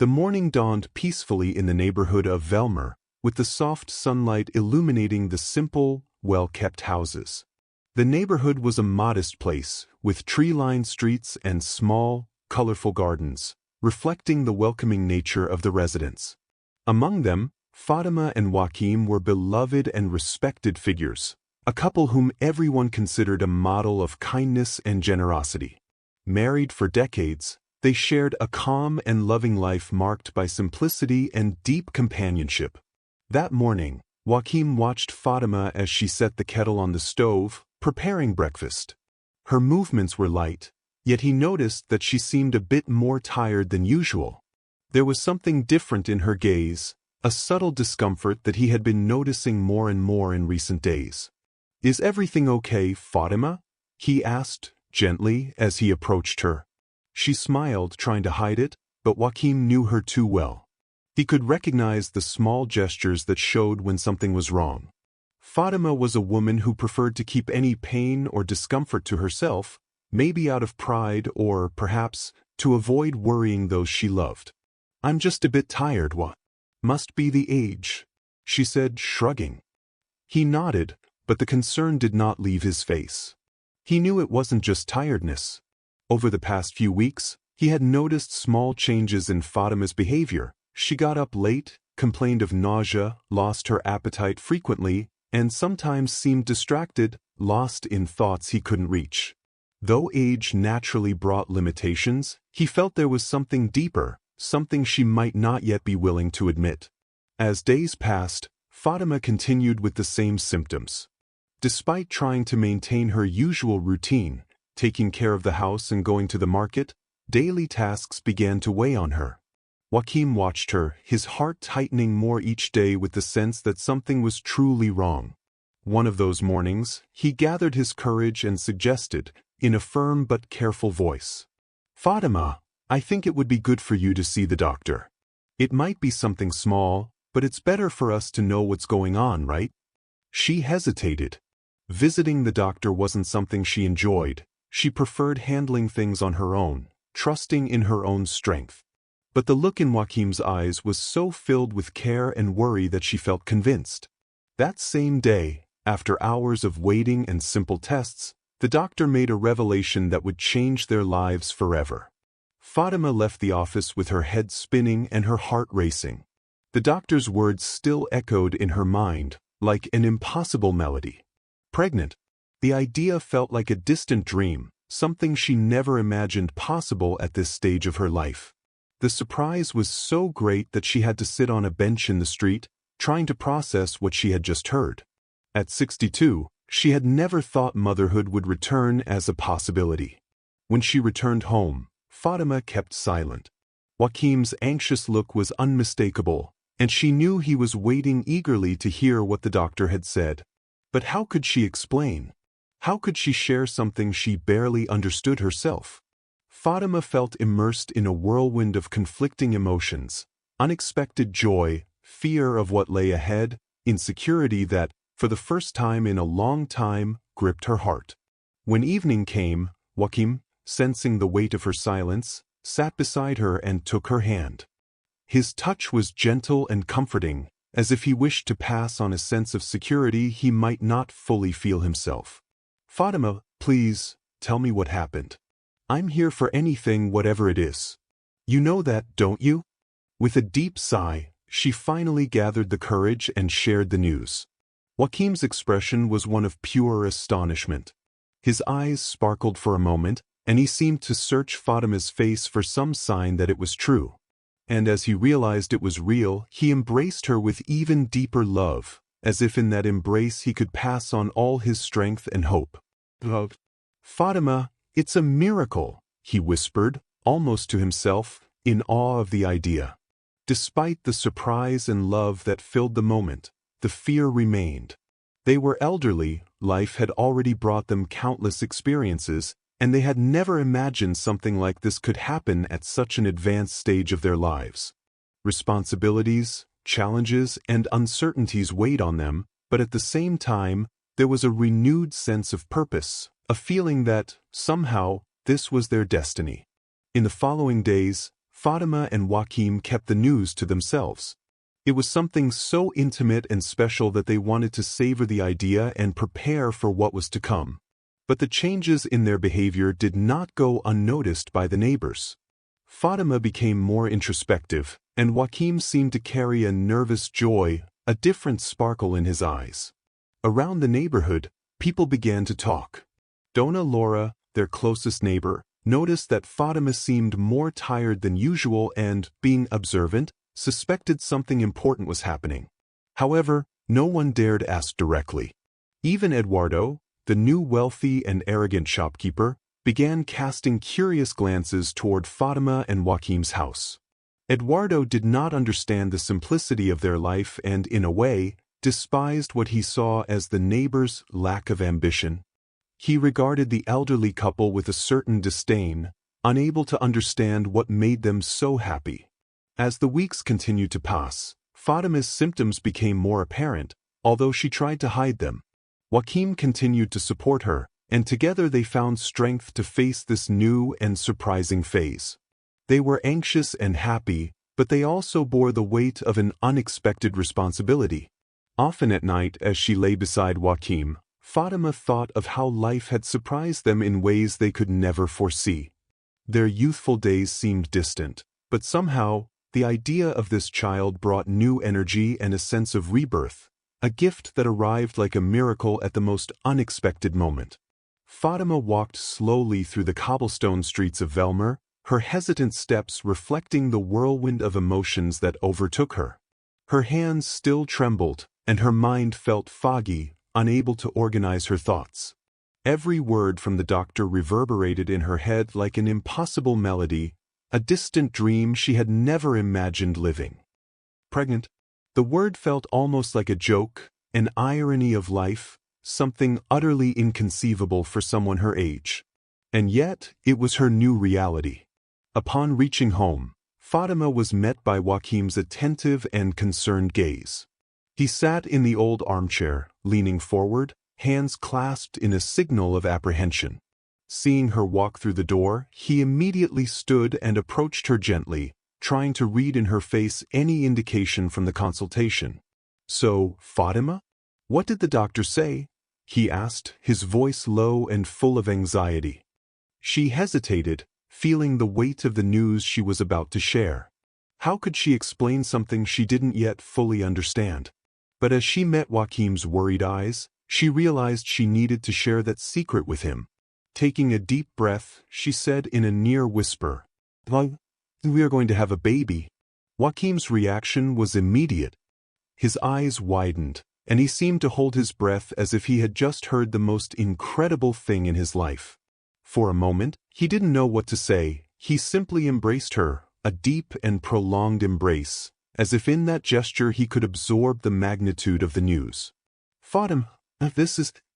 The morning dawned peacefully in the neighborhood of Velmor, with the soft sunlight illuminating the simple, well-kept houses. The neighborhood was a modest place, with tree-lined streets and small, colorful gardens, reflecting the welcoming nature of the residents. Among them, Fátima and Joaquim were beloved and respected figures, a couple whom everyone considered a model of kindness and generosity. Married for decades, they shared a calm and loving life marked by simplicity and deep companionship. That morning, Joaquim watched Fátima as she set the kettle on the stove, preparing breakfast. Her movements were light, yet he noticed that she seemed a bit more tired than usual. There was something different in her gaze, a subtle discomfort that he had been noticing more and more in recent days. "Is everything okay, Fátima?" he asked, gently, as he approached her. She smiled, trying to hide it, but Joaquim knew her too well. He could recognize the small gestures that showed when something was wrong. Fátima was a woman who preferred to keep any pain or discomfort to herself, maybe out of pride or, perhaps, to avoid worrying those she loved. "I'm just a bit tired, what? Must be the age," she said, shrugging. He nodded, but the concern did not leave his face. He knew it wasn't just tiredness. Over the past few weeks, he had noticed small changes in Fátima's behavior. She got up late, complained of nausea, lost her appetite frequently, and sometimes seemed distracted, lost in thoughts he couldn't reach. Though age naturally brought limitations, he felt there was something deeper, something she might not yet be willing to admit. As days passed, Fátima continued with the same symptoms. Despite trying to maintain her usual routine, taking care of the house and going to the market, daily tasks began to weigh on her. Joaquim watched her, his heart tightening more each day with the sense that something was truly wrong. One of those mornings, he gathered his courage and suggested, in a firm but careful voice, "Fátima, I think it would be good for you to see the doctor. It might be something small, but it's better for us to know what's going on, right?" She hesitated. Visiting the doctor wasn't something she enjoyed. She preferred handling things on her own, trusting in her own strength. But the look in Joaquim's eyes was so filled with care and worry that she felt convinced. That same day, after hours of waiting and simple tests, the doctor made a revelation that would change their lives forever. Fátima left the office with her head spinning and her heart racing. The doctor's words still echoed in her mind, like an impossible melody. Pregnant. The idea felt like a distant dream, something she never imagined possible at this stage of her life. The surprise was so great that she had to sit on a bench in the street, trying to process what she had just heard. At 62, she had never thought motherhood would return as a possibility. When she returned home, Fátima kept silent. Joaquim's anxious look was unmistakable, and she knew he was waiting eagerly to hear what the doctor had said. But how could she explain? How could she share something she barely understood herself? Fátima felt immersed in a whirlwind of conflicting emotions, unexpected joy, fear of what lay ahead, insecurity that, for the first time in a long time, gripped her heart. When evening came, Joaquim, sensing the weight of her silence, sat beside her and took her hand. His touch was gentle and comforting, as if he wished to pass on a sense of security he might not fully feel himself. "Fátima, please, tell me what happened. I'm here for anything, whatever it is. You know that, don't you?" With a deep sigh, she finally gathered the courage and shared the news. Joaquim's expression was one of pure astonishment. His eyes sparkled for a moment, and he seemed to search Fátima's face for some sign that it was true. And as he realized it was real, he embraced her with even deeper love, as if in that embrace he could pass on all his strength and hope. "Love. Fátima, it's a miracle," he whispered, almost to himself, in awe of the idea. Despite the surprise and love that filled the moment, the fear remained. They were elderly, life had already brought them countless experiences, and they had never imagined something like this could happen at such an advanced stage of their lives. Responsibilities, challenges, and uncertainties weighed on them, but at the same time, there was a renewed sense of purpose, a feeling that, somehow, this was their destiny. In the following days, Fátima and Joaquim kept the news to themselves. It was something so intimate and special that they wanted to savor the idea and prepare for what was to come. But the changes in their behavior did not go unnoticed by the neighbors. Fátima became more introspective, and Joaquim seemed to carry a nervous joy, a different sparkle in his eyes. Around the neighborhood, people began to talk. Dona Laura, their closest neighbor, noticed that Fátima seemed more tired than usual and, being observant, suspected something important was happening. However, no one dared ask directly. Even Eduardo, the new wealthy and arrogant shopkeeper, began casting curious glances toward Fátima and Joaquim's house. Eduardo did not understand the simplicity of their life and, in a way, despised what he saw as the neighbors' lack of ambition. He regarded the elderly couple with a certain disdain, unable to understand what made them so happy. As the weeks continued to pass, Fátima's symptoms became more apparent, although she tried to hide them. Joaquim continued to support her, and together they found strength to face this new and surprising phase. They were anxious and happy, but they also bore the weight of an unexpected responsibility. Often at night, as she lay beside Joaquim, Fátima thought of how life had surprised them in ways they could never foresee. Their youthful days seemed distant, but somehow, the idea of this child brought new energy and a sense of rebirth, a gift that arrived like a miracle at the most unexpected moment. Fátima walked slowly through the cobblestone streets of Velmor, her hesitant steps reflecting the whirlwind of emotions that overtook her. Her hands still trembled, and her mind felt foggy, unable to organize her thoughts. Every word from the doctor reverberated in her head like an impossible melody, a distant dream she had never imagined living. Pregnant? The word felt almost like a joke, an irony of life, something utterly inconceivable for someone her age. And yet, it was her new reality. Upon reaching home, Fátima was met by Joaquim's attentive and concerned gaze. He sat in the old armchair, leaning forward, hands clasped in a signal of apprehension. Seeing her walk through the door, he immediately stood and approached her gently, trying to read in her face any indication from the consultation. "So, Fátima? What did the doctor say?" he asked, his voice low and full of anxiety. She hesitated, feeling the weight of the news she was about to share. How could she explain something she didn't yet fully understand? But as she met Joaquim's worried eyes, she realized she needed to share that secret with him. Taking a deep breath, she said in a near whisper, "We are going to have a baby." Joaquim's reaction was immediate. His eyes widened, and he seemed to hold his breath as if he had just heard the most incredible thing in his life. For a moment, he didn't know what to say. He simply embraced her, a deep and prolonged embrace, as if in that gesture he could absorb the magnitude of the news. "Fátima,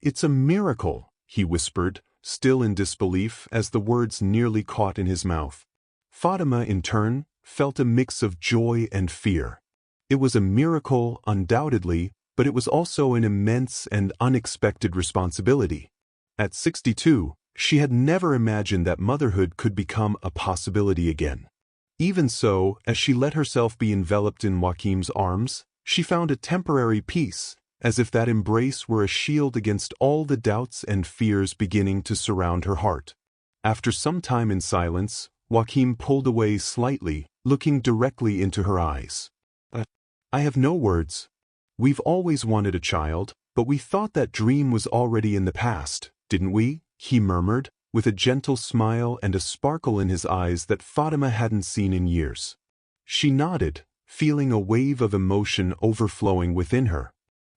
it's a miracle," he whispered, still in disbelief as the words nearly caught in his mouth. Fátima, in turn, felt a mix of joy and fear. It was a miracle, undoubtedly, but it was also an immense and unexpected responsibility. At 62, she had never imagined that motherhood could become a possibility again. Even so, as she let herself be enveloped in Joaquim's arms, she found a temporary peace, as if that embrace were a shield against all the doubts and fears beginning to surround her heart. After some time in silence, Joaquim pulled away slightly, looking directly into her eyes. "I have no words. We've always wanted a child, but we thought that dream was already in the past, didn't we?" he murmured, with a gentle smile and a sparkle in his eyes that Fátima hadn't seen in years. She nodded, feeling a wave of emotion overflowing within her.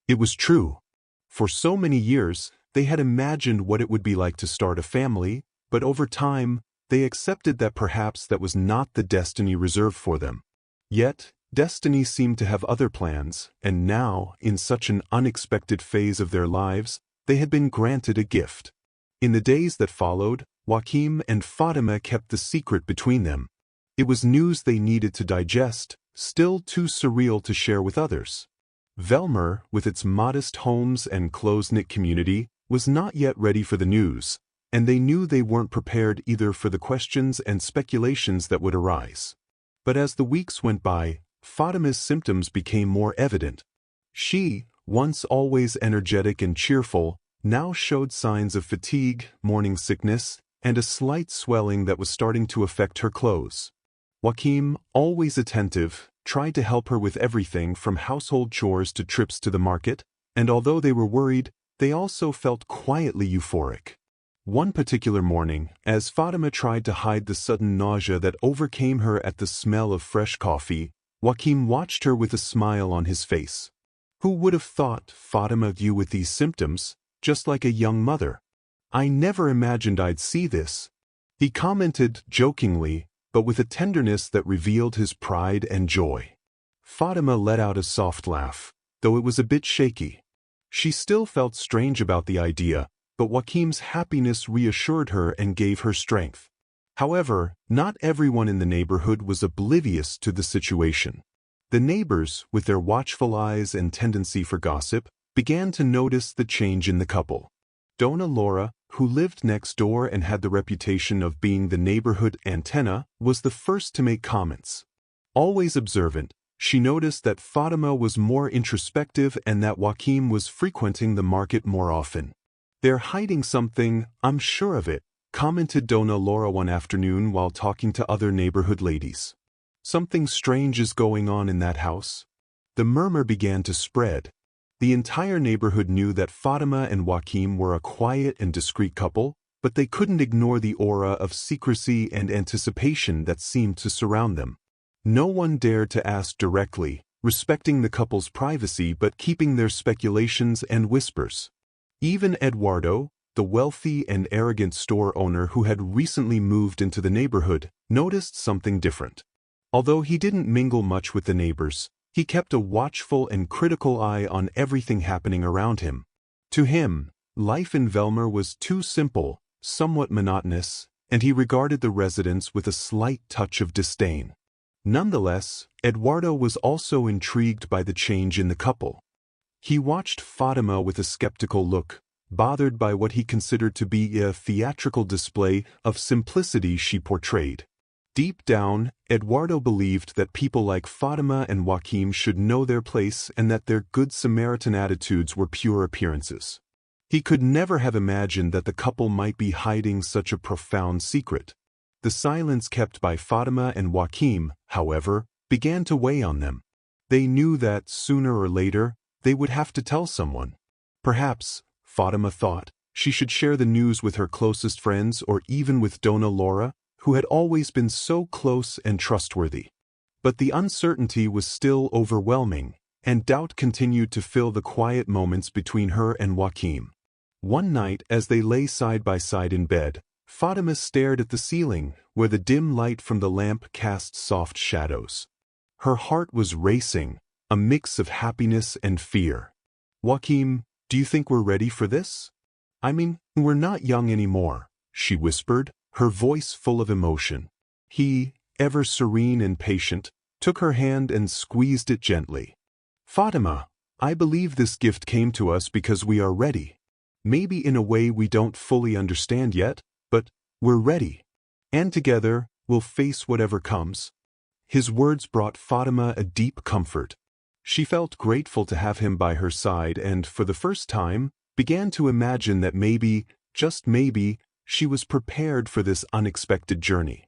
It was true. For so many years, they had imagined what it would be like to start a family, but over time, they accepted that perhaps that was not the destiny reserved for them. Yet, destiny seemed to have other plans, and now, in such an unexpected phase of their lives, they had been granted a gift. In the days that followed, Joaquim and Fátima kept the secret between them. It was news they needed to digest, still too surreal to share with others. Velmor, with its modest homes and close-knit community, was not yet ready for the news, and they knew they weren't prepared either for the questions and speculations that would arise. But as the weeks went by, Fatima's symptoms became more evident. She, once always energetic and cheerful, now showed signs of fatigue, morning sickness, and a slight swelling that was starting to affect her clothes. Joaquim, always attentive, tried to help her with everything from household chores to trips to the market, and although they were worried, they also felt quietly euphoric. One particular morning, as Fatima tried to hide the sudden nausea that overcame her at the smell of fresh coffee, Joaquim watched her with a smile on his face. "Who would have thought, Fatima, you with these symptoms, just like a young mother? I never imagined I'd see this," he commented jokingly, but with a tenderness that revealed his pride and joy. Fatima let out a soft laugh, though it was a bit shaky. She still felt strange about the idea, but Joaquim's happiness reassured her and gave her strength. However, not everyone in the neighborhood was oblivious to the situation. The neighbors, with their watchful eyes and tendency for gossip, began to notice the change in the couple. Dona Laura, who lived next door and had the reputation of being the neighborhood antenna, was the first to make comments. Always observant, she noticed that Fatima was more introspective and that Joaquim was frequenting the market more often. "They're hiding something, I'm sure of it," commented Dona Laura one afternoon while talking to other neighborhood ladies. "Something strange is going on in that house." The murmur began to spread. The entire neighborhood knew that Fatima and Joaquim were a quiet and discreet couple, but they couldn't ignore the aura of secrecy and anticipation that seemed to surround them. No one dared to ask directly, respecting the couple's privacy but keeping their speculations and whispers. Even Eduardo, the wealthy and arrogant store owner who had recently moved into the neighborhood, noticed something different. Although he didn't mingle much with the neighbors, he kept a watchful and critical eye on everything happening around him. To him, life in Velmor was too simple, somewhat monotonous, and he regarded the residents with a slight touch of disdain. Nonetheless, Eduardo was also intrigued by the change in the couple. He watched Fatima with a skeptical look, bothered by what he considered to be a theatrical display of simplicity she portrayed. Deep down, Eduardo believed that people like Fatima and Joaquim should know their place and that their Good Samaritan attitudes were pure appearances. He could never have imagined that the couple might be hiding such a profound secret. The silence kept by Fatima and Joaquim, however, began to weigh on them. They knew that, sooner or later, they would have to tell someone. Perhaps, Fatima thought, she should share the news with her closest friends or even with Dona Laura, who had always been so close and trustworthy. But the uncertainty was still overwhelming, and doubt continued to fill the quiet moments between her and Joaquim. One night, as they lay side by side in bed, Fatima stared at the ceiling, where the dim light from the lamp cast soft shadows. Her heart was racing, a mix of happiness and fear. "Joaquim, do you think we're ready for this? I mean, we're not young anymore," she whispered, her voice full of emotion. He, ever serene and patient, took her hand and squeezed it gently. "Fatima, I believe this gift came to us because we are ready. Maybe in a way we don't fully understand yet, but we're ready. And together, we'll face whatever comes." His words brought Fatima a deep comfort. She felt grateful to have him by her side and, for the first time, began to imagine that maybe, just maybe, she was prepared for this unexpected journey.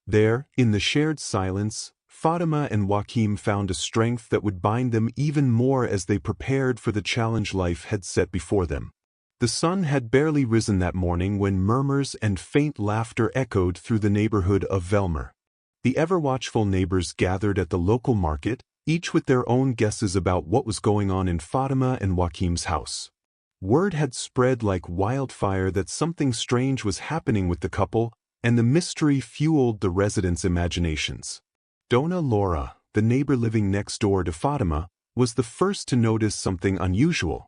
There, in the shared silence, Fatima and Joaquim found a strength that would bind them even more as they prepared for the challenge life had set before them. The sun had barely risen that morning when murmurs and faint laughter echoed through the neighborhood of Velmor. The ever-watchful neighbors gathered at the local market, each with their own guesses about what was going on in Fatima and Joaquim's house. Word had spread like wildfire that something strange was happening with the couple, and the mystery fueled the residents' imaginations. Dona Laura, the neighbor living next door to Fatima, was the first to notice something unusual.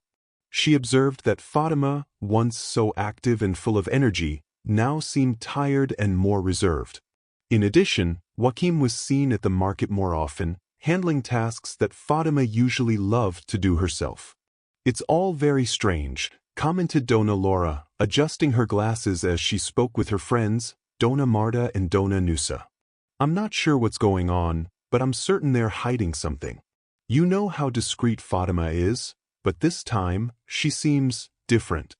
She observed that Fatima, once so active and full of energy, now seemed tired and more reserved. In addition, Joaquim was seen at the market more often, handling tasks that Fatima usually loved to do herself. "It's all very strange," commented Dona Laura, adjusting her glasses as she spoke with her friends, Dona Marta and Dona Nusa. I'm not sure what's going on, but I'm certain they're hiding something. You know how discreet Fatima is, but this time, she seems different.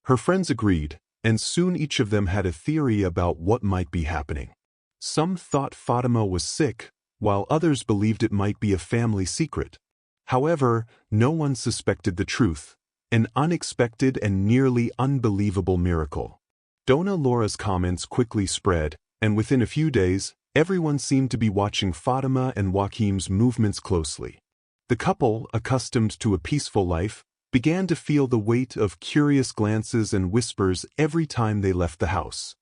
Her friends agreed, and soon each of them had a theory about what might be happening. Some thought Fatima was sick, while others believed it might be a family secret. However, no one suspected the truth, an unexpected and nearly unbelievable miracle. Dona Laura's comments quickly spread, and within a few days, everyone seemed to be watching Fatima and Joaquim's movements closely. The couple, accustomed to a peaceful life, began to feel the weight of curious glances and whispers every time they left the house.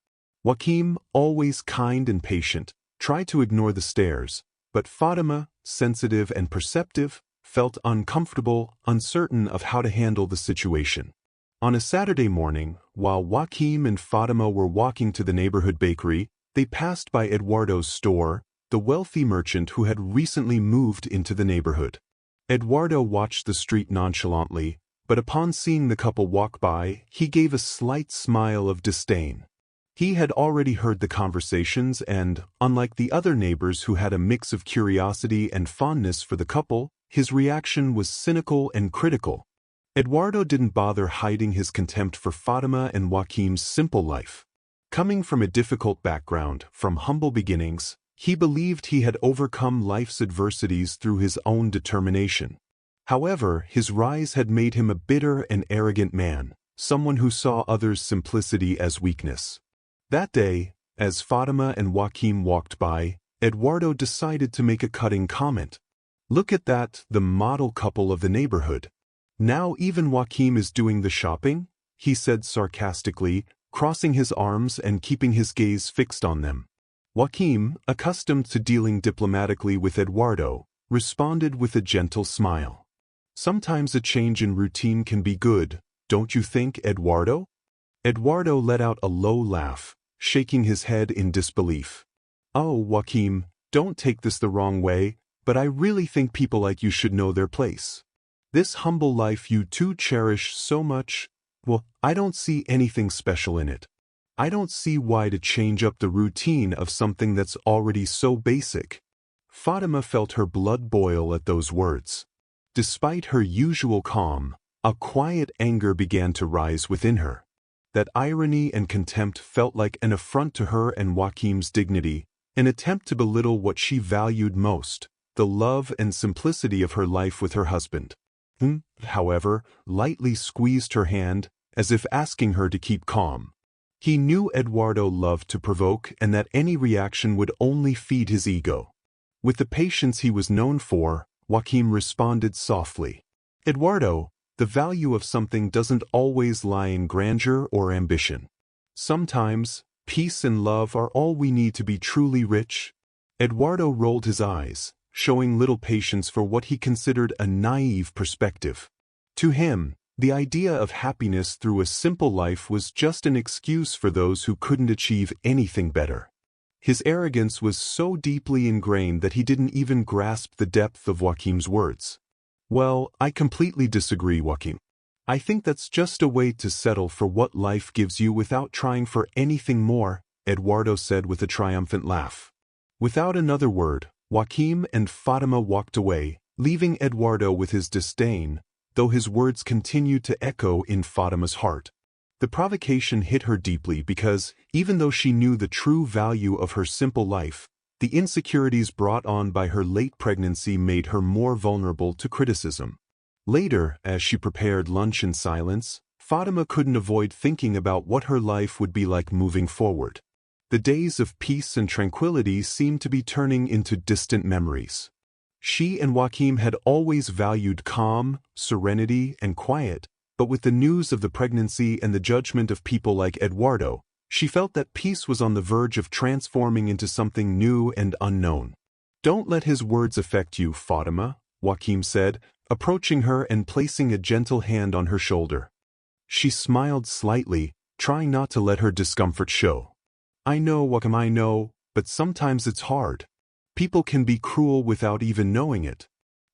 Joaquim, always kind and patient, tried to ignore the stares, but Fatima, sensitive and perceptive, felt uncomfortable, uncertain of how to handle the situation. On a Saturday morning, while Joaquim and Fatima were walking to the neighborhood bakery, they passed by Eduardo's store, the wealthy merchant who had recently moved into the neighborhood. Eduardo watched the street nonchalantly, but upon seeing the couple walk by, he gave a slight smile of disdain. He had already heard the conversations and, unlike the other neighbors who had a mix of curiosity and fondness for the couple, his reaction was cynical and critical. Eduardo didn't bother hiding his contempt for Fatima and Joaquim's simple life. Coming from a difficult background, from humble beginnings, he believed he had overcome life's adversities through his own determination. However, his rise had made him a bitter and arrogant man, someone who saw others' simplicity as weakness. That day, as Fatima and Joaquim walked by, Eduardo decided to make a cutting comment. "Look at that, the model couple of the neighborhood. Now even Joaquim is doing the shopping?" he said sarcastically, crossing his arms and keeping his gaze fixed on them. Joaquim, accustomed to dealing diplomatically with Eduardo, responded with a gentle smile. "Sometimes a change in routine can be good, don't you think, Eduardo?" Eduardo let out a low laugh, shaking his head in disbelief. "Oh, Joaquim, don't take this the wrong way, but I really think people like you should know their place. This humble life you two cherish so much, well, I don't see anything special in it. I don't see why to change up the routine of something that's already so basic." Fatima felt her blood boil at those words. Despite her usual calm, a quiet anger began to rise within her. That irony and contempt felt like an affront to her and Joaquim's dignity, an attempt to belittle what she valued most, the love and simplicity of her life with her husband. However, lightly squeezed her hand, as if asking her to keep calm. He knew Eduardo loved to provoke and that any reaction would only feed his ego. With the patience he was known for, Joaquim responded softly. "Eduardo, the value of something doesn't always lie in grandeur or ambition. Sometimes, peace and love are all we need to be truly rich." Eduardo rolled his eyes, showing little patience for what he considered a naive perspective. To him, the idea of happiness through a simple life was just an excuse for those who couldn't achieve anything better. His arrogance was so deeply ingrained that he didn't even grasp the depth of Joaquim's words. "Well, I completely disagree, Joaquim. I think that's just a way to settle for what life gives you without trying for anything more," Eduardo said with a triumphant laugh. Without another word, Joaquim and Fatima walked away, leaving Eduardo with his disdain, though his words continued to echo in Fatima's heart. The provocation hit her deeply because, even though she knew the true value of her simple life, the insecurities brought on by her late pregnancy made her more vulnerable to criticism. Later, as she prepared lunch in silence, Fatima couldn't avoid thinking about what her life would be like moving forward. The days of peace and tranquility seemed to be turning into distant memories. She and Joaquim had always valued calm, serenity, and quiet, but with the news of the pregnancy and the judgment of people like Eduardo, she felt that peace was on the verge of transforming into something new and unknown. "Don't let his words affect you, Fatima," Joaquim said, approaching her and placing a gentle hand on her shoulder. She smiled slightly, trying not to let her discomfort show. "I know, Joaquim, I know, but sometimes it's hard. People can be cruel without even knowing it.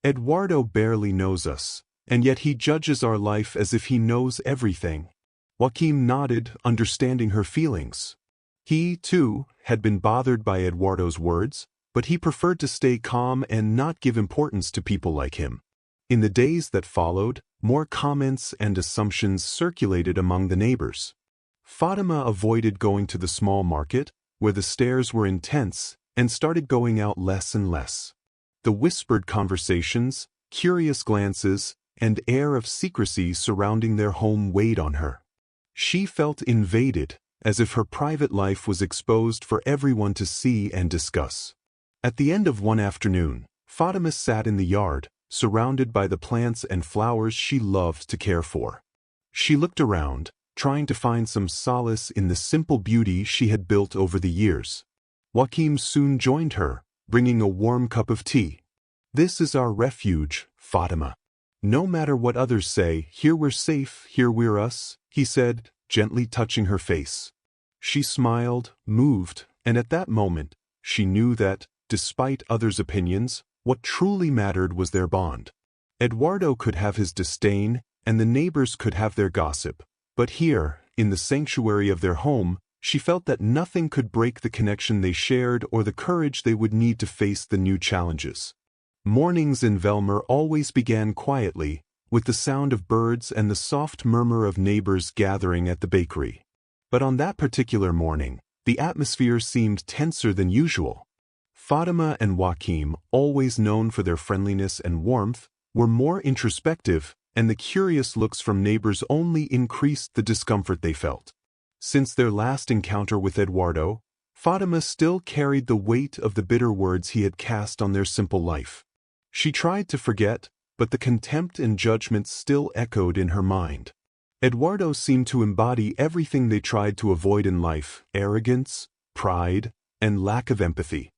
Eduardo barely knows us, and yet he judges our life as if he knows everything." Joaquim nodded, understanding her feelings. He, too, had been bothered by Eduardo's words, but he preferred to stay calm and not give importance to people like him. In the days that followed, more comments and assumptions circulated among the neighbors. Fatima avoided going to the small market, where the stares were intense, and started going out less and less. The whispered conversations, curious glances, and air of secrecy surrounding their home weighed on her. She felt invaded, as if her private life was exposed for everyone to see and discuss. At the end of one afternoon, Fatima sat in the yard, surrounded by the plants and flowers she loved to care for. She looked around, trying to find some solace in the simple beauty she had built over the years. Joaquim soon joined her, bringing a warm cup of tea. "This is our refuge, Fatima. No matter what others say, here we're safe, here we're us," he said, gently touching her face. She smiled, moved, and at that moment, she knew that, despite others' opinions, what truly mattered was their bond. Eduardo could have his disdain, and the neighbors could have their gossip, but here, in the sanctuary of their home, she felt that nothing could break the connection they shared or the courage they would need to face the new challenges. Mornings in Velmor always began quietly, with the sound of birds and the soft murmur of neighbors gathering at the bakery. But on that particular morning, the atmosphere seemed tenser than usual. Fatima and Joaquim, always known for their friendliness and warmth, were more introspective, and the curious looks from neighbors only increased the discomfort they felt. Since their last encounter with Eduardo, Fatima still carried the weight of the bitter words he had cast on their simple life. She tried to forget, but the contempt and judgment still echoed in her mind. Eduardo seemed to embody everything they tried to avoid in life: arrogance, pride, and lack of empathy.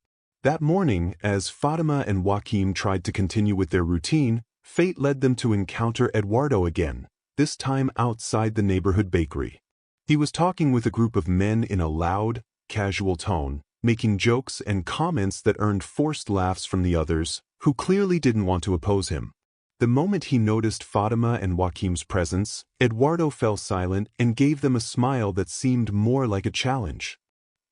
That morning, as Fatima and Joaquim tried to continue with their routine, fate led them to encounter Eduardo again, this time outside the neighborhood bakery. He was talking with a group of men in a loud, casual tone, making jokes and comments that earned forced laughs from the others, who clearly didn't want to oppose him. The moment he noticed Fatima and Joaquim's presence, Eduardo fell silent and gave them a smile that seemed more like a challenge.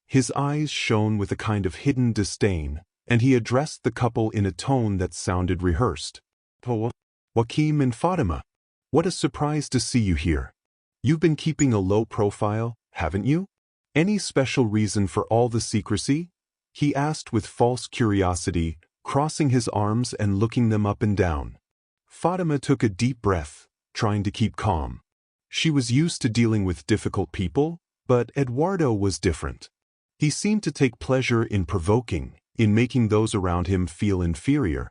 His eyes shone with a kind of hidden disdain, and he addressed the couple in a tone that sounded rehearsed. "Joaquim and Fatima, what a surprise to see you here. You've been keeping a low profile, haven't you? Any special reason for all the secrecy?" he asked with false curiosity, crossing his arms and looking them up and down. Fatima took a deep breath, trying to keep calm. She was used to dealing with difficult people, but Eduardo was different. He seemed to take pleasure in provoking, in making those around him feel inferior.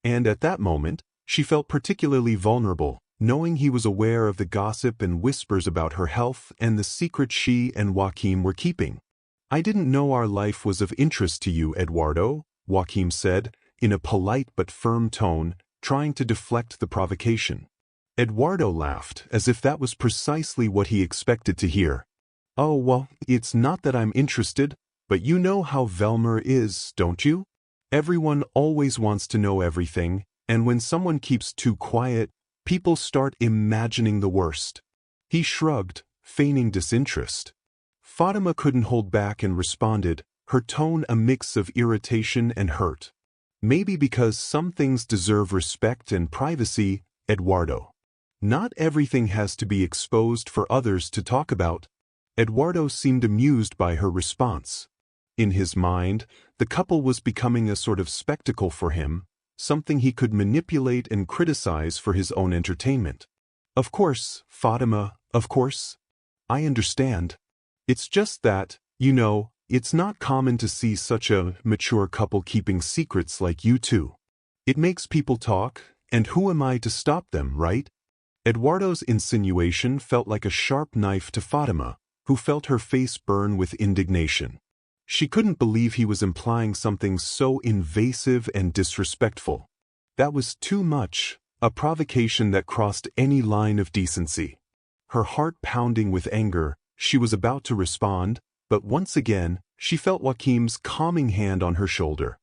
And at that moment, she felt particularly vulnerable, knowing he was aware of the gossip and whispers about her health and the secret she and Joaquim were keeping. "I didn't know our life was of interest to you, Eduardo," Joaquim said, in a polite but firm tone, trying to deflect the provocation. Eduardo laughed, as if that was precisely what he expected to hear. "Oh, well, it's not that I'm interested, but you know how Velmor is, don't you? Everyone always wants to know everything, and when someone keeps too quiet, people start imagining the worst." He shrugged, feigning disinterest. Fatima couldn't hold back and responded, her tone a mix of irritation and hurt. "Maybe because some things deserve respect and privacy, Eduardo. Not everything has to be exposed for others to talk about." Eduardo seemed amused by her response. In his mind, the couple was becoming a sort of spectacle for him, something he could manipulate and criticize for his own entertainment. "Of course, Fatima, of course. I understand. It's just that, you know, it's not common to see such a mature couple keeping secrets like you two. It makes people talk, and who am I to stop them, right?" Eduardo's insinuation felt like a sharp knife to Fatima, who felt her face burn with indignation. She couldn't believe he was implying something so invasive and disrespectful. That was too much, a provocation that crossed any line of decency. Her heart pounding with anger, she was about to respond, but once again, she felt Joaquim's calming hand on her shoulder.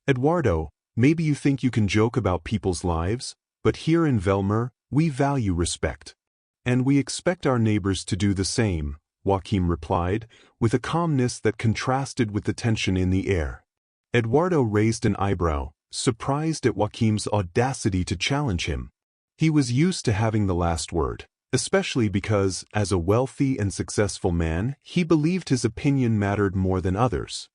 "Eduardo, maybe you think you can joke about people's lives, but here in Velmor, we value respect. And we expect our neighbors to do the same," Joaquim replied, with a calmness that contrasted with the tension in the air. Eduardo raised an eyebrow, surprised at Joaquim's audacity to challenge him. He was used to having the last word, especially because, as a wealthy and successful man, he believed his opinion mattered more than others.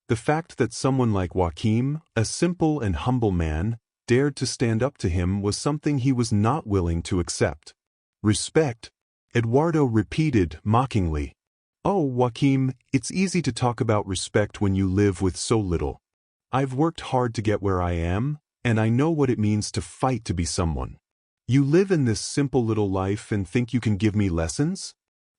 The fact that someone like Joaquim, a simple and humble man, dared to stand up to him was something he was not willing to accept. Respect? Eduardo repeated mockingly. Oh, Joaquim, it's easy to talk about respect when you live with so little. I've worked hard to get where I am, and I know what it means to fight to be someone. You live in this simple little life and think you can give me lessons?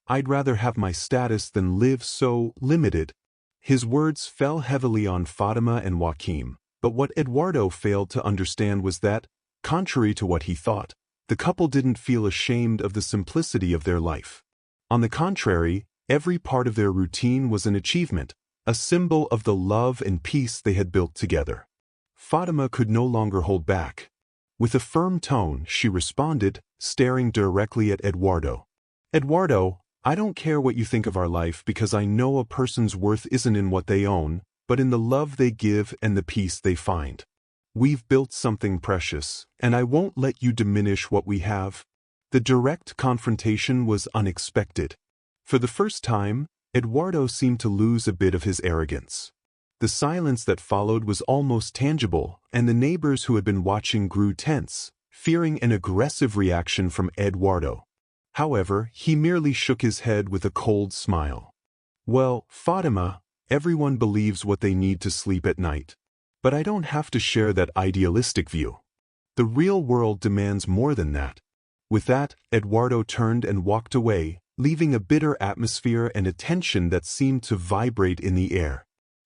I'd rather have my status than live so limited. His words fell heavily on Fátima and Joaquim, but what Eduardo failed to understand was that, contrary to what he thought, the couple didn't feel ashamed of the simplicity of their life. On the contrary, every part of their routine was an achievement, a symbol of the love and peace they had built together. Fátima could no longer hold back. With a firm tone, she responded, staring directly at Eduardo. Eduardo, I don't care what you think of our life because I know a person's worth isn't in what they own, but in the love they give and the peace they find. We've built something precious, and I won't let you diminish what we have. The direct confrontation was unexpected. For the first time, Eduardo seemed to lose a bit of his arrogance. The silence that followed was almost tangible, and the neighbors who had been watching grew tense, fearing an aggressive reaction from Eduardo. However, he merely shook his head with a cold smile. Well, Fátima, everyone believes what they need to sleep at night. But I don't have to share that idealistic view. The real world demands more than that. With that, Eduardo turned and walked away, leaving a bitter atmosphere and a tension that seemed to vibrate in the air.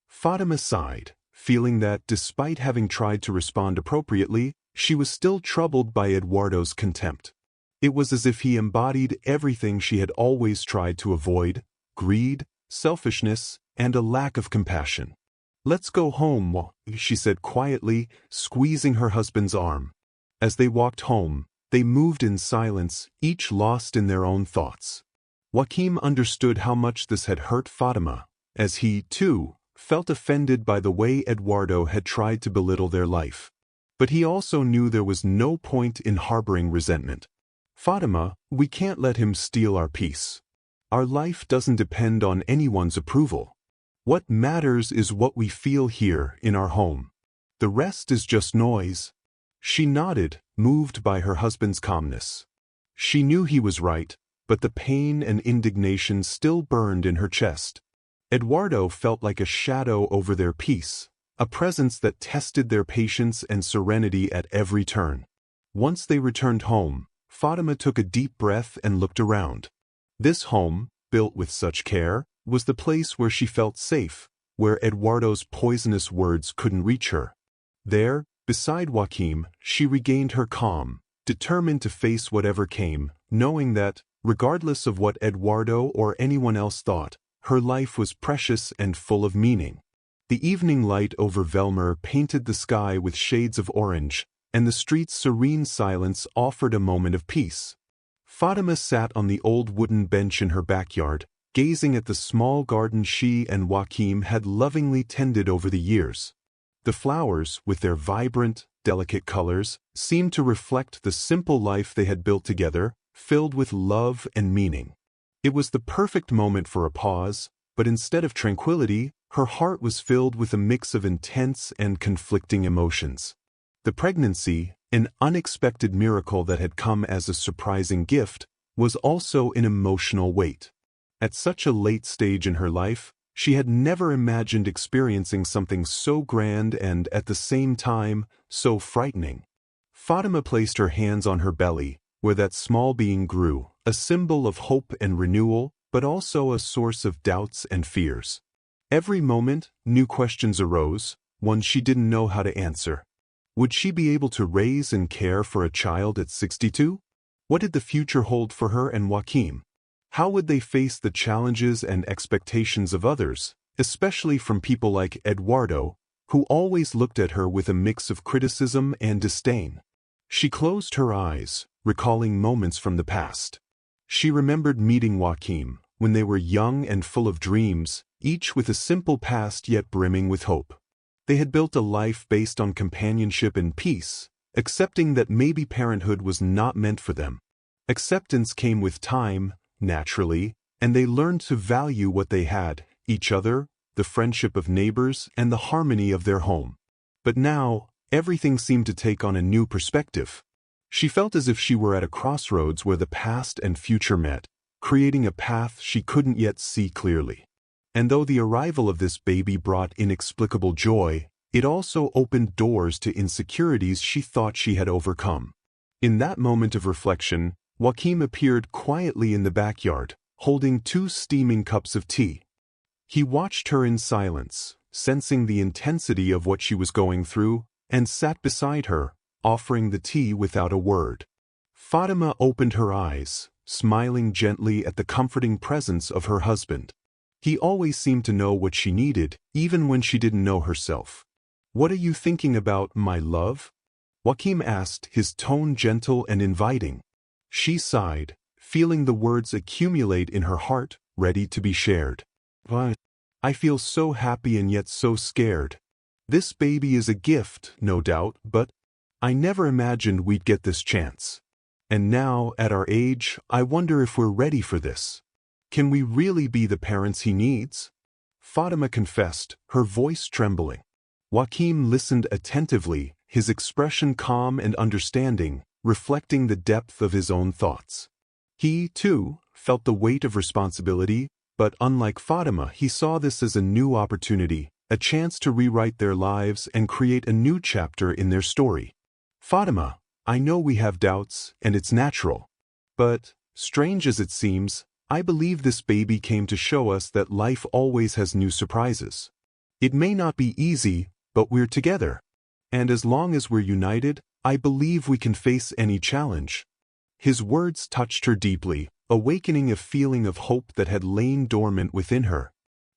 Fátima sighed, feeling that, despite having tried to respond appropriately, she was still troubled by Eduardo's contempt. It was as if he embodied everything she had always tried to avoid: greed, selfishness, and a lack of compassion. Let's go home, she said quietly, squeezing her husband's arm. As they walked home, they moved in silence, each lost in their own thoughts. Joaquim understood how much this had hurt Fátima, as he, too, felt offended by the way Eduardo had tried to belittle their life. But he also knew there was no point in harboring resentment. Fátima, we can't let him steal our peace. Our life doesn't depend on anyone's approval. What matters is what we feel here in our home. The rest is just noise. She nodded, moved by her husband's calmness. She knew he was right, but the pain and indignation still burned in her chest. Eduardo felt like a shadow over their peace, a presence that tested their patience and serenity at every turn. Once they returned home, Fátima took a deep breath and looked around. This home, built with such care, was the place where she felt safe, where Eduardo's poisonous words couldn't reach her. There, beside Joaquim, she regained her calm, determined to face whatever came, knowing that, regardless of what Eduardo or anyone else thought, her life was precious and full of meaning. The evening light over Velmor painted the sky with shades of orange, and the street's serene silence offered a moment of peace. Fátima sat on the old wooden bench in her backyard, gazing at the small garden she and Joaquim had lovingly tended over the years. The flowers, with their vibrant, delicate colors, seemed to reflect the simple life they had built together, filled with love and meaning. It was the perfect moment for a pause, but instead of tranquility, her heart was filled with a mix of intense and conflicting emotions. The pregnancy, an unexpected miracle that had come as a surprising gift, was also an emotional weight. At such a late stage in her life, she had never imagined experiencing something so grand and, at the same time, so frightening. Fátima placed her hands on her belly, where that small being grew, a symbol of hope and renewal, but also a source of doubts and fears. Every moment, new questions arose, ones she didn't know how to answer. Would she be able to raise and care for a child at 62? What did the future hold for her and Joaquim? How would they face the challenges and expectations of others, especially from people like Eduardo, who always looked at her with a mix of criticism and disdain? She closed her eyes, recalling moments from the past. She remembered meeting Joaquim, when they were young and full of dreams, each with a simple past yet brimming with hope. They had built a life based on companionship and peace, accepting that maybe parenthood was not meant for them. Acceptance came with time, naturally, and they learned to value what they had, each other, the friendship of neighbors, and the harmony of their home. But now, everything seemed to take on a new perspective. She felt as if she were at a crossroads where the past and future met, creating a path she couldn't yet see clearly. And though the arrival of this baby brought inexplicable joy, it also opened doors to insecurities she thought she had overcome. In that moment of reflection, Joaquim appeared quietly in the backyard, holding 2 steaming cups of tea. He watched her in silence, sensing the intensity of what she was going through, and sat beside her, offering the tea without a word. Fátima opened her eyes, smiling gently at the comforting presence of her husband. He always seemed to know what she needed, even when she didn't know herself. "What are you thinking about, my love?" Joaquim asked, his tone gentle and inviting. She sighed, feeling the words accumulate in her heart, ready to be shared. "I feel so happy and yet so scared. This baby is a gift, no doubt, but I never imagined we'd get this chance. And now, at our age, I wonder if we're ready for this. Can we really be the parents he needs?" Fátima confessed, her voice trembling. Joaquim listened attentively, his expression calm and understanding, reflecting the depth of his own thoughts. He, too, felt the weight of responsibility, but unlike Fátima, he saw this as a new opportunity, a chance to rewrite their lives and create a new chapter in their story. "Fátima, I know we have doubts, and it's natural. But, strange as it seems, I believe this baby came to show us that life always has new surprises. It may not be easy, but we're together. And as long as we're united, I believe we can face any challenge." His words touched her deeply, awakening a feeling of hope that had lain dormant within her.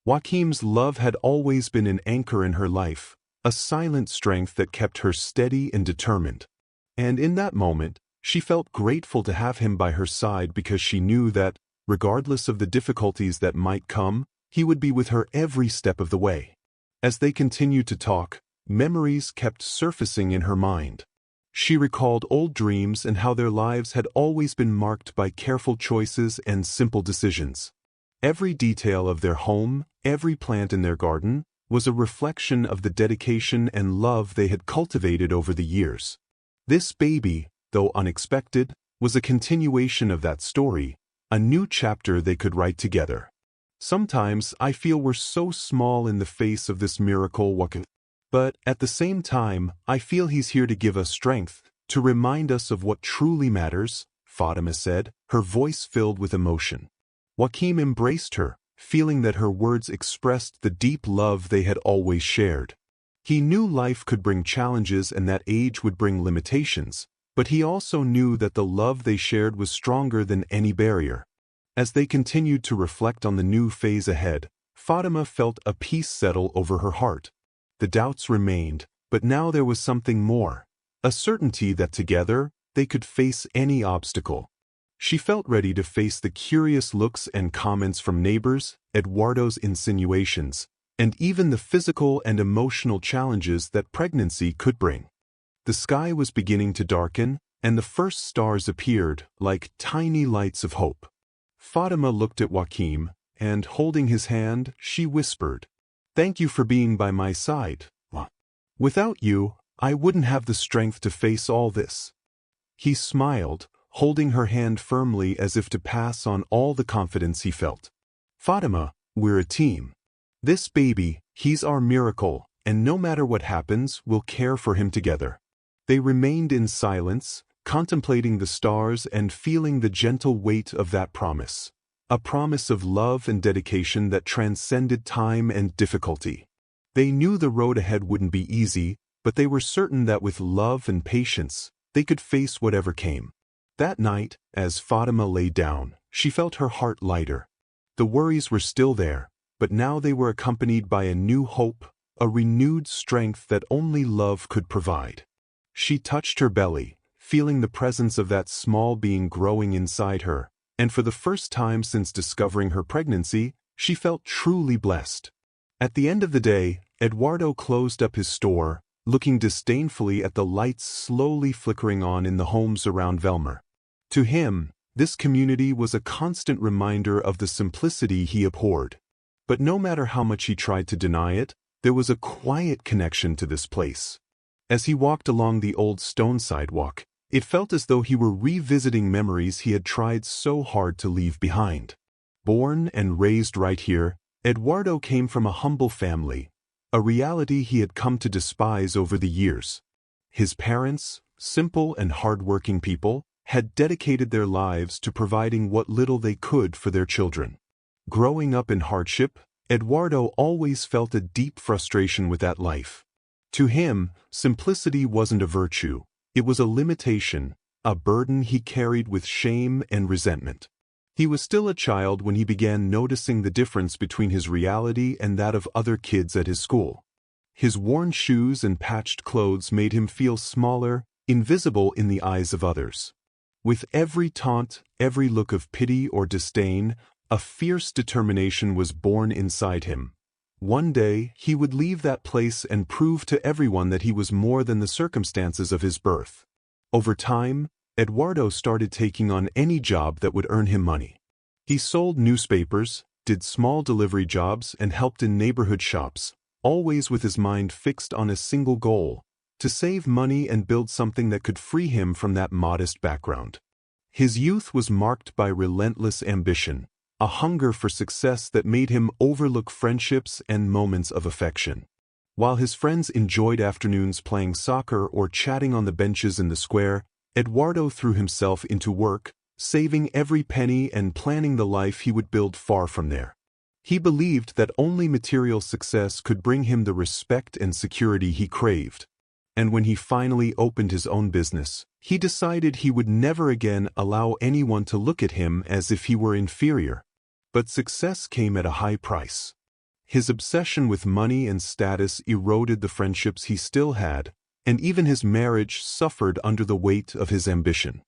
Joaquim's love had always been an anchor in her life, a silent strength that kept her steady and determined. And in that moment, she felt grateful to have him by her side because she knew that, regardless of the difficulties that might come, he would be with her every step of the way. As they continued to talk, memories kept surfacing in her mind. She recalled old dreams and how their lives had always been marked by careful choices and simple decisions. Every detail of their home, every plant in their garden, was a reflection of the dedication and love they had cultivated over the years. This baby, though unexpected, was a continuation of that story, a new chapter they could write together. "Sometimes I feel we're so small in the face of this miracle, Joaquim. But at the same time, I feel he's here to give us strength, to remind us of what truly matters," Fátima said, her voice filled with emotion. Joaquim embraced her, feeling that her words expressed the deep love they had always shared. He knew life could bring challenges and that age would bring limitations, but he also knew that the love they shared was stronger than any barrier. As they continued to reflect on the new phase ahead, Fátima felt a peace settle over her heart. The doubts remained, but now there was something more, a certainty that together, they could face any obstacle. She felt ready to face the curious looks and comments from neighbors, Eduardo's insinuations, and even the physical and emotional challenges that pregnancy could bring. The sky was beginning to darken, and the first stars appeared, like tiny lights of hope. Fátima looked at Joaquim, and holding his hand, she whispered, "Thank you for being by my side. Without you, I wouldn't have the strength to face all this." He smiled, holding her hand firmly as if to pass on all the confidence he felt. "Fátima, we're a team. This baby, he's our miracle, and no matter what happens, we'll care for him together." They remained in silence, contemplating the stars and feeling the gentle weight of that promise. A promise of love and dedication that transcended time and difficulty. They knew the road ahead wouldn't be easy, but they were certain that with love and patience, they could face whatever came. That night, as Fátima lay down, she felt her heart lighter. The worries were still there, but now they were accompanied by a new hope, a renewed strength that only love could provide. She touched her belly, feeling the presence of that small being growing inside her, And for the first time since discovering her pregnancy, she felt truly blessed. At the end of the day, Eduardo closed up his store, looking disdainfully at the lights slowly flickering on in the homes around Velmor. To him, this community was a constant reminder of the simplicity he abhorred. But no matter how much he tried to deny it, there was a quiet connection to this place. As he walked along the old stone sidewalk, it felt as though he were revisiting memories he had tried so hard to leave behind. Born and raised right here, Eduardo came from a humble family, a reality he had come to despise over the years. His parents, simple and hard-working people, had dedicated their lives to providing what little they could for their children. Growing up in hardship, Eduardo always felt a deep frustration with that life. To him, simplicity wasn't a virtue, it was a limitation, a burden he carried with shame and resentment. He was still a child when he began noticing the difference between his reality and that of other kids at his school. His worn shoes and patched clothes made him feel smaller, invisible in the eyes of others. With every taunt, every look of pity or disdain, a fierce determination was born inside him. One day, he would leave that place and prove to everyone that he was more than the circumstances of his birth. Over time, Eduardo started taking on any job that would earn him money. He sold newspapers, did small delivery jobs, and helped in neighborhood shops, always with his mind fixed on a single goal: to save money and build something that could free him from that modest background. His youth was marked by relentless ambition, a hunger for success that made him overlook friendships and moments of affection. While his friends enjoyed afternoons playing soccer or chatting on the benches in the square, Eduardo threw himself into work, saving every penny and planning the life he would build far from there. He believed that only material success could bring him the respect and security he craved. And when he finally opened his own business, he decided he would never again allow anyone to look at him as if he were inferior. But success came at a high price. His obsession with money and status eroded the friendships he still had, and even his marriage suffered under the weight of his ambition.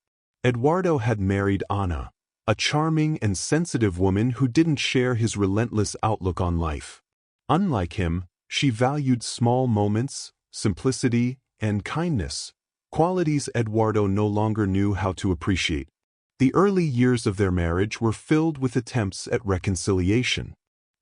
Eduardo had married Ana, a charming and sensitive woman who didn't share his relentless outlook on life. Unlike him, she valued small moments, simplicity, and kindness, qualities Eduardo no longer knew how to appreciate. The early years of their marriage were filled with attempts at reconciliation.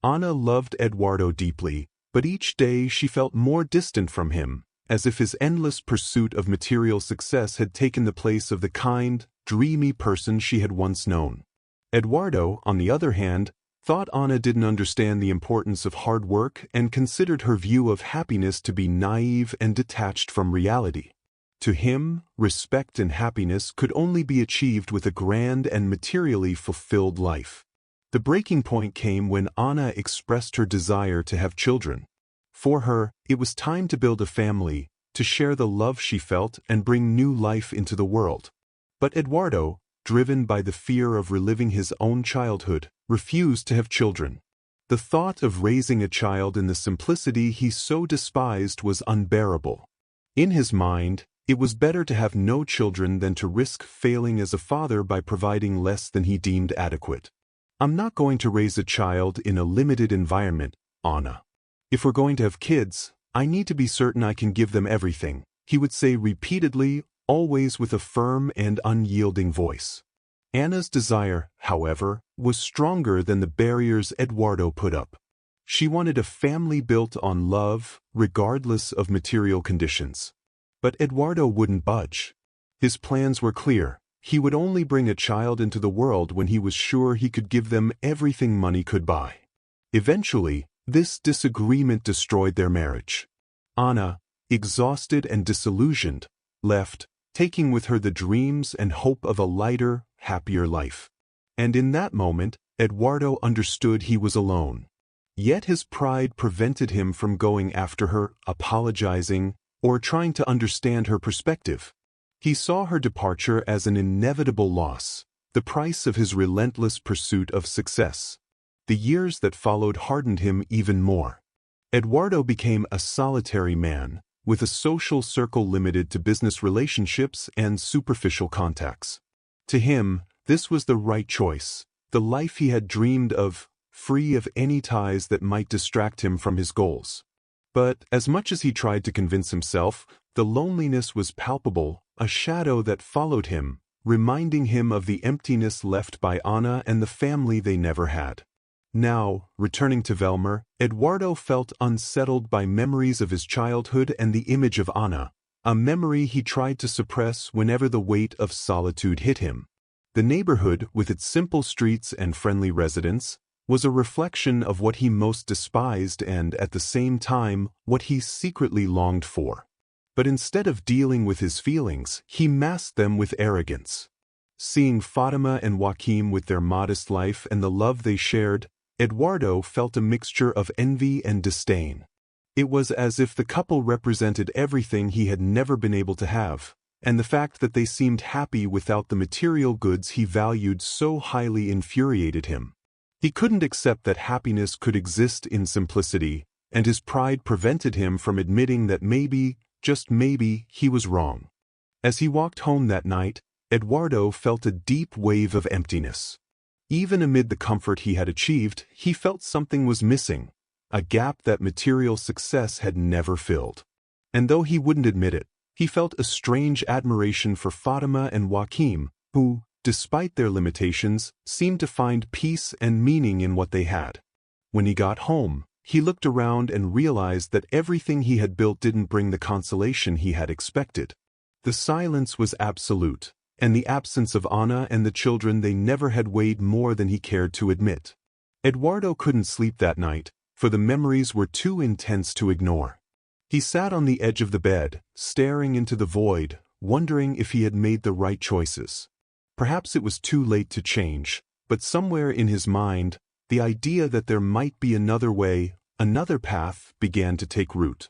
Ana loved Eduardo deeply, but each day she felt more distant from him, as if his endless pursuit of material success had taken the place of the kind, dreamy person she had once known. Eduardo, on the other hand, thought Ana didn't understand the importance of hard work and considered her view of happiness to be naive and detached from reality. To him, respect and happiness could only be achieved with a grand and materially fulfilled life. The breaking point came when Ana expressed her desire to have children. For her, it was time to build a family, to share the love she felt and bring new life into the world. But Eduardo, driven by the fear of reliving his own childhood, refused to have children. The thought of raising a child in the simplicity he so despised was unbearable. In his mind, it was better to have no children than to risk failing as a father by providing less than he deemed adequate. "I'm not going to raise a child in a limited environment, Ana. If we're going to have kids, I need to be certain I can give them everything," he would say repeatedly, always with a firm and unyielding voice. Anna's desire, however, was stronger than the barriers Eduardo put up. She wanted a family built on love, regardless of material conditions. But Eduardo wouldn't budge. His plans were clear. He would only bring a child into the world when he was sure he could give them everything money could buy. Eventually, this disagreement destroyed their marriage. Ana, exhausted and disillusioned, left, taking with her the dreams and hope of a lighter, happier life. And in that moment, Eduardo understood he was alone. Yet his pride prevented him from going after her, apologizing, or trying to understand her perspective. He saw her departure as an inevitable loss, the price of his relentless pursuit of success. The years that followed hardened him even more. Eduardo became a solitary man, with a social circle limited to business relationships and superficial contacts. To him, This was the right choice, the life he had dreamed of, free of any ties that might distract him from his goals. But as much as he tried to convince himself, the loneliness was palpable, a shadow that followed him, reminding him of the emptiness left by Anna and the family they never had. Now, returning to Velmor, Eduardo felt unsettled by memories of his childhood and the image of Anna, a memory he tried to suppress whenever the weight of solitude hit him. The neighborhood, with its simple streets and friendly residents, was a reflection of what he most despised and, at the same time, what he secretly longed for. But instead of dealing with his feelings, he masked them with arrogance. Seeing Fátima and Joaquim with their modest life and the love they shared, Eduardo felt a mixture of envy and disdain. It was as if the couple represented everything he had never been able to have, and the fact that they seemed happy without the material goods he valued so highly infuriated him. He couldn't accept that happiness could exist in simplicity, and his pride prevented him from admitting that maybe, just maybe, he was wrong. As he walked home that night, Eduardo felt a deep wave of emptiness. Even amid the comfort he had achieved, he felt something was missing, a gap that material success had never filled. And though he wouldn't admit it, he felt a strange admiration for Fátima and Joaquim, who, despite their limitations, seemed to find peace and meaning in what they had. When he got home, he looked around and realized that everything he had built didn't bring the consolation he had expected. The silence was absolute, and the absence of Anna and the children they never had weighed more than he cared to admit. Eduardo couldn't sleep that night, for the memories were too intense to ignore. He sat on the edge of the bed, staring into the void, wondering if he had made the right choices. Perhaps it was too late to change, but somewhere in his mind, the idea that there might be another way, another path, began to take root.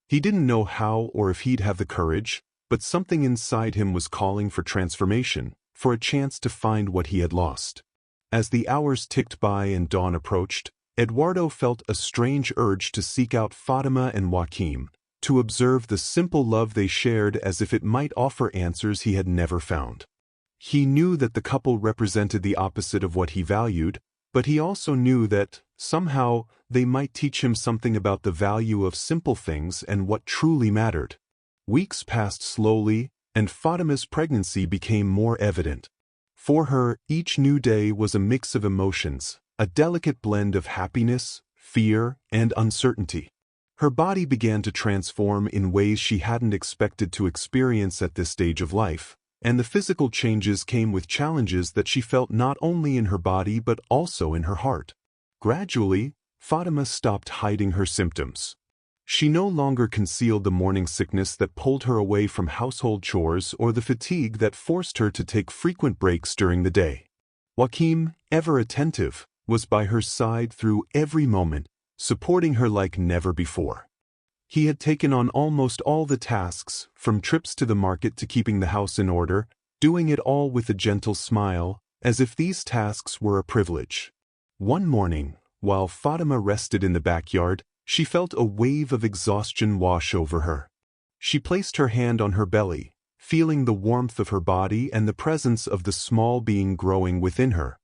He didn't know how or if he'd have the courage, but something inside him was calling for transformation, for a chance to find what he had lost. As the hours ticked by and dawn approached, Eduardo felt a strange urge to seek out Fátima and Joaquim, to observe the simple love they shared as if it might offer answers he had never found. He knew that the couple represented the opposite of what he valued, but he also knew that, somehow, they might teach him something about the value of simple things and what truly mattered. Weeks passed slowly, and Fátima's pregnancy became more evident. For her, each new day was a mix of emotions, a delicate blend of happiness, fear, and uncertainty. Her body began to transform in ways she hadn't expected to experience at this stage of life, and the physical changes came with challenges that she felt not only in her body but also in her heart. Gradually, Fátima stopped hiding her symptoms. She no longer concealed the morning sickness that pulled her away from household chores or the fatigue that forced her to take frequent breaks during the day. Joaquim, ever attentive, was by her side through every moment, supporting her like never before. He had taken on almost all the tasks, from trips to the market to keeping the house in order, doing it all with a gentle smile, as if these tasks were a privilege. One morning, while Fátima rested in the backyard, she felt a wave of exhaustion wash over her. She placed her hand on her belly, feeling the warmth of her body and the presence of the small being growing within her.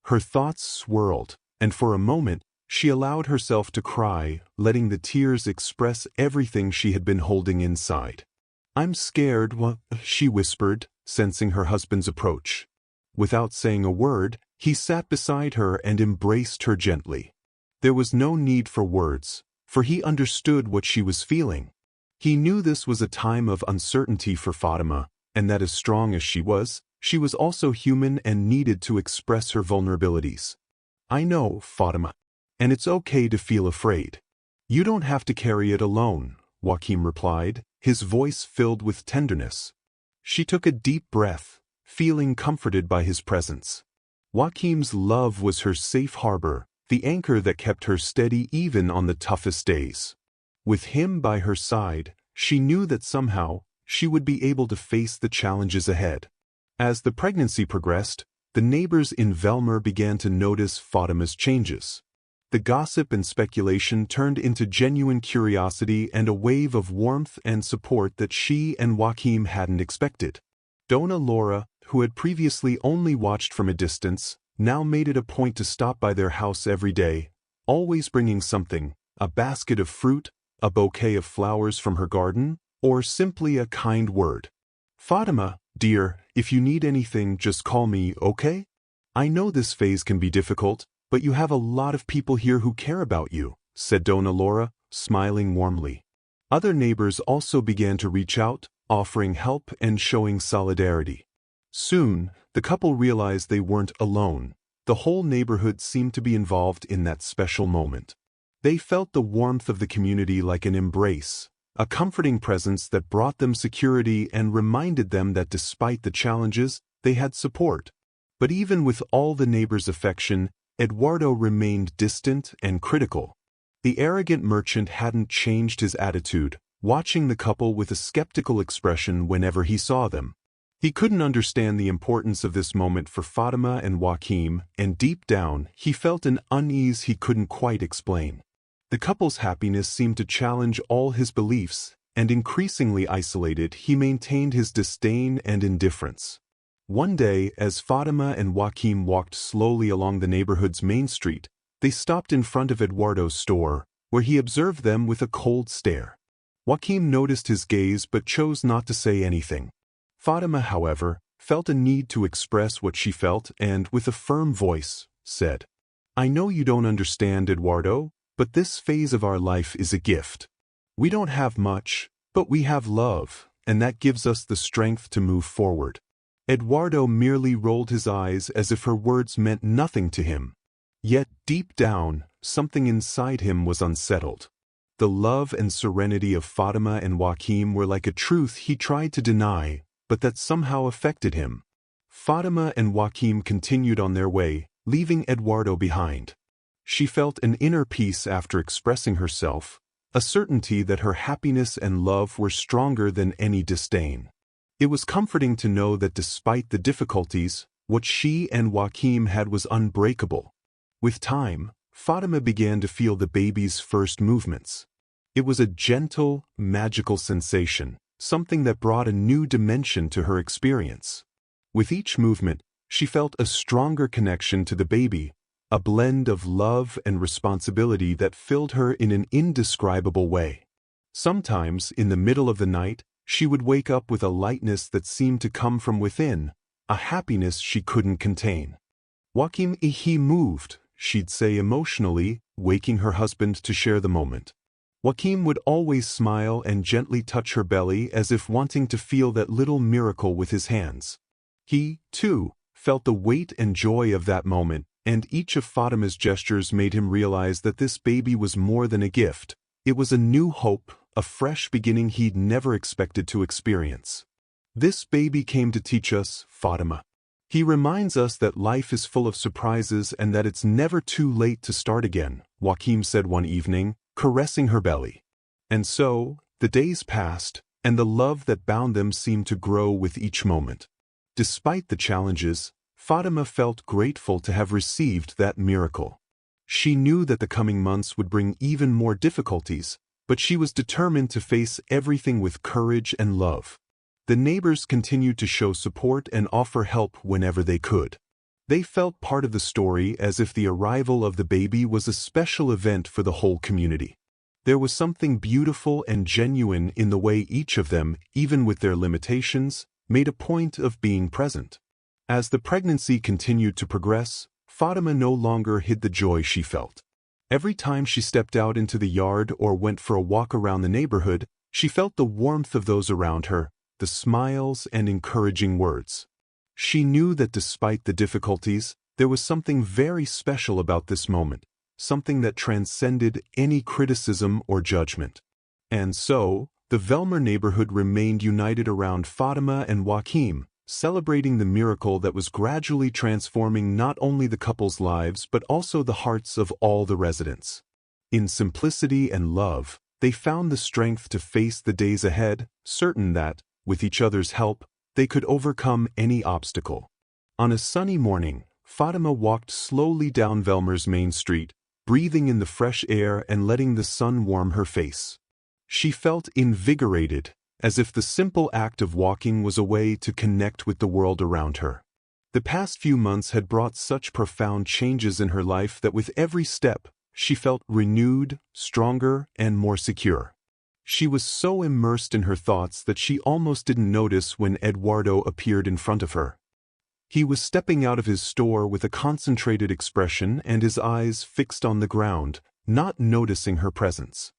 Her thoughts swirled, and for a moment, she allowed herself to cry, letting the tears express everything she had been holding inside. "I'm scared," she whispered, sensing her husband's approach. Without saying a word, he sat beside her and embraced her gently. There was no need for words, for he understood what she was feeling. He knew this was a time of uncertainty for Fátima, and that as strong as she was also human and needed to express her vulnerabilities. "I know, Fátima. And it's okay to feel afraid. You don't have to carry it alone," Joaquim replied, his voice filled with tenderness. She took a deep breath, feeling comforted by his presence. Joaquim's love was her safe harbor, the anchor that kept her steady even on the toughest days. With him by her side, she knew that somehow, she would be able to face the challenges ahead. As the pregnancy progressed, the neighbors in Velmor began to notice Fátima's changes. The gossip and speculation turned into genuine curiosity and a wave of warmth and support that she and Joaquim hadn't expected. Donna Laura, who had previously only watched from a distance, now made it a point to stop by their house every day, always bringing something, a basket of fruit, a bouquet of flowers from her garden, or simply a kind word. "Fatima, dear, if you need anything, just call me, okay? I know this phase can be difficult, but you have a lot of people here who care about you," said Donna Laura, smiling warmly. Other neighbors also began to reach out, offering help and showing solidarity. Soon, the couple realized they weren't alone. The whole neighborhood seemed to be involved in that special moment. They felt the warmth of the community like an embrace, a comforting presence that brought them security and reminded them that despite the challenges, they had support. But even with all the neighbors' affection, Eduardo remained distant and critical. The arrogant merchant hadn't changed his attitude, watching the couple with a skeptical expression whenever he saw them. He couldn't understand the importance of this moment for Fátima and Joaquim, and deep down, he felt an unease he couldn't quite explain. The couple's happiness seemed to challenge all his beliefs, and increasingly isolated, he maintained his disdain and indifference. One day, as Fátima and Joaquim walked slowly along the neighborhood's main street, they stopped in front of Eduardo's store, where he observed them with a cold stare. Joaquim noticed his gaze but chose not to say anything. Fátima, however, felt a need to express what she felt and, with a firm voice, said, "I know you don't understand, Eduardo, but this phase of our life is a gift. We don't have much, but we have love, and that gives us the strength to move forward." Eduardo merely rolled his eyes as if her words meant nothing to him. Yet, deep down, something inside him was unsettled. The love and serenity of Fátima and Joaquim were like a truth he tried to deny, but that somehow affected him. Fátima and Joaquim continued on their way, leaving Eduardo behind. She felt an inner peace after expressing herself, a certainty that her happiness and love were stronger than any disdain. It was comforting to know that despite the difficulties, what she and Joaquim had was unbreakable. With time, Fátima began to feel the baby's first movements. It was a gentle, magical sensation, something that brought a new dimension to her experience. With each movement, she felt a stronger connection to the baby, a blend of love and responsibility that filled her in an indescribable way. Sometimes, in the middle of the night, she would wake up with a lightness that seemed to come from within, a happiness she couldn't contain. "Joaquim, he moved," she'd say emotionally, waking her husband to share the moment. Joaquim would always smile and gently touch her belly as if wanting to feel that little miracle with his hands. He, too, felt the weight and joy of that moment, and each of Fátima's gestures made him realize that this baby was more than a gift. It was a new hope, a fresh beginning he'd never expected to experience. "This baby came to teach us, Fátima. He reminds us that life is full of surprises and that it's never too late to start again," Joaquim said one evening, caressing her belly. And so, the days passed, and the love that bound them seemed to grow with each moment. Despite the challenges, Fátima felt grateful to have received that miracle. She knew that the coming months would bring even more difficulties, but she was determined to face everything with courage and love. The neighbors continued to show support and offer help whenever they could. They felt part of the story, as if the arrival of the baby was a special event for the whole community. There was something beautiful and genuine in the way each of them, even with their limitations, made a point of being present. As the pregnancy continued to progress, Fátima no longer hid the joy she felt. Every time she stepped out into the yard or went for a walk around the neighborhood, she felt the warmth of those around her, the smiles and encouraging words. She knew that despite the difficulties, there was something very special about this moment, something that transcended any criticism or judgment. And so, the Velmor neighborhood remained united around Fátima and Joaquim, celebrating the miracle that was gradually transforming not only the couple's lives but also the hearts of all the residents. In simplicity and love, they found the strength to face the days ahead, certain that, with each other's help, they could overcome any obstacle. On a sunny morning, Fátima walked slowly down Velmor's main street, breathing in the fresh air and letting the sun warm her face. She felt invigorated, as if the simple act of walking was a way to connect with the world around her. The past few months had brought such profound changes in her life that with every step, she felt renewed, stronger, and more secure. She was so immersed in her thoughts that she almost didn't notice when Eduardo appeared in front of her. He was stepping out of his store with a concentrated expression and his eyes fixed on the ground, not noticing her presence.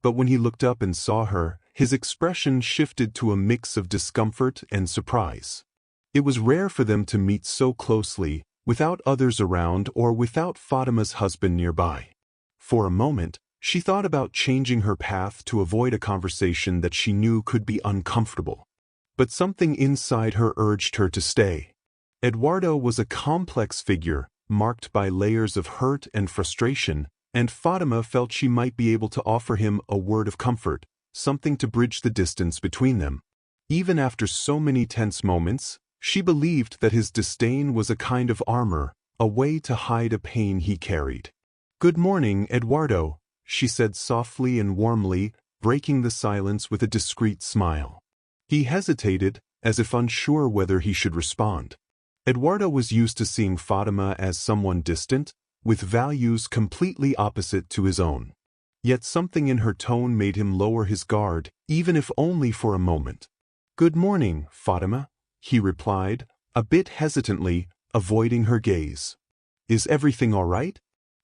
But when he looked up and saw her, his expression shifted to a mix of discomfort and surprise. It was rare for them to meet so closely, without others around or without Fatima's husband nearby. For a moment, she thought about changing her path to avoid a conversation that she knew could be uncomfortable. But something inside her urged her to stay. Eduardo was a complex figure, marked by layers of hurt and frustration, and Fatima felt she might be able to offer him a word of comfort, something to bridge the distance between them. Even after so many tense moments, she believed that his disdain was a kind of armor, a way to hide a pain he carried. "Good morning, Eduardo," she said softly and warmly, breaking the silence with a discreet smile. He hesitated, as if unsure whether he should respond. Eduardo was used to seeing Fatima as someone distant, with values completely opposite to his own. Yet something in her tone made him lower his guard, even if only for a moment. "Good morning, Fatima," he replied, a bit hesitantly, avoiding her gaze. "Is everything all right?"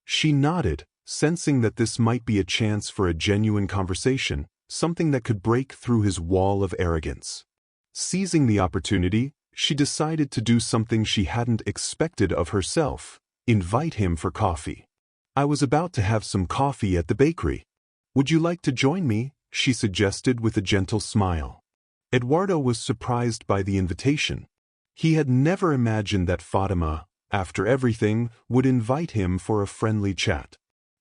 She nodded, sensing that this might be a chance for a genuine conversation, something that could break through his wall of arrogance. Seizing the opportunity, she decided to do something she hadn't expected of herself: invite him for coffee. "I was about to have some coffee at the bakery. Would you like to join me?" she suggested with a gentle smile. Eduardo was surprised by the invitation. He had never imagined that Fatima, after everything, would invite him for a friendly chat.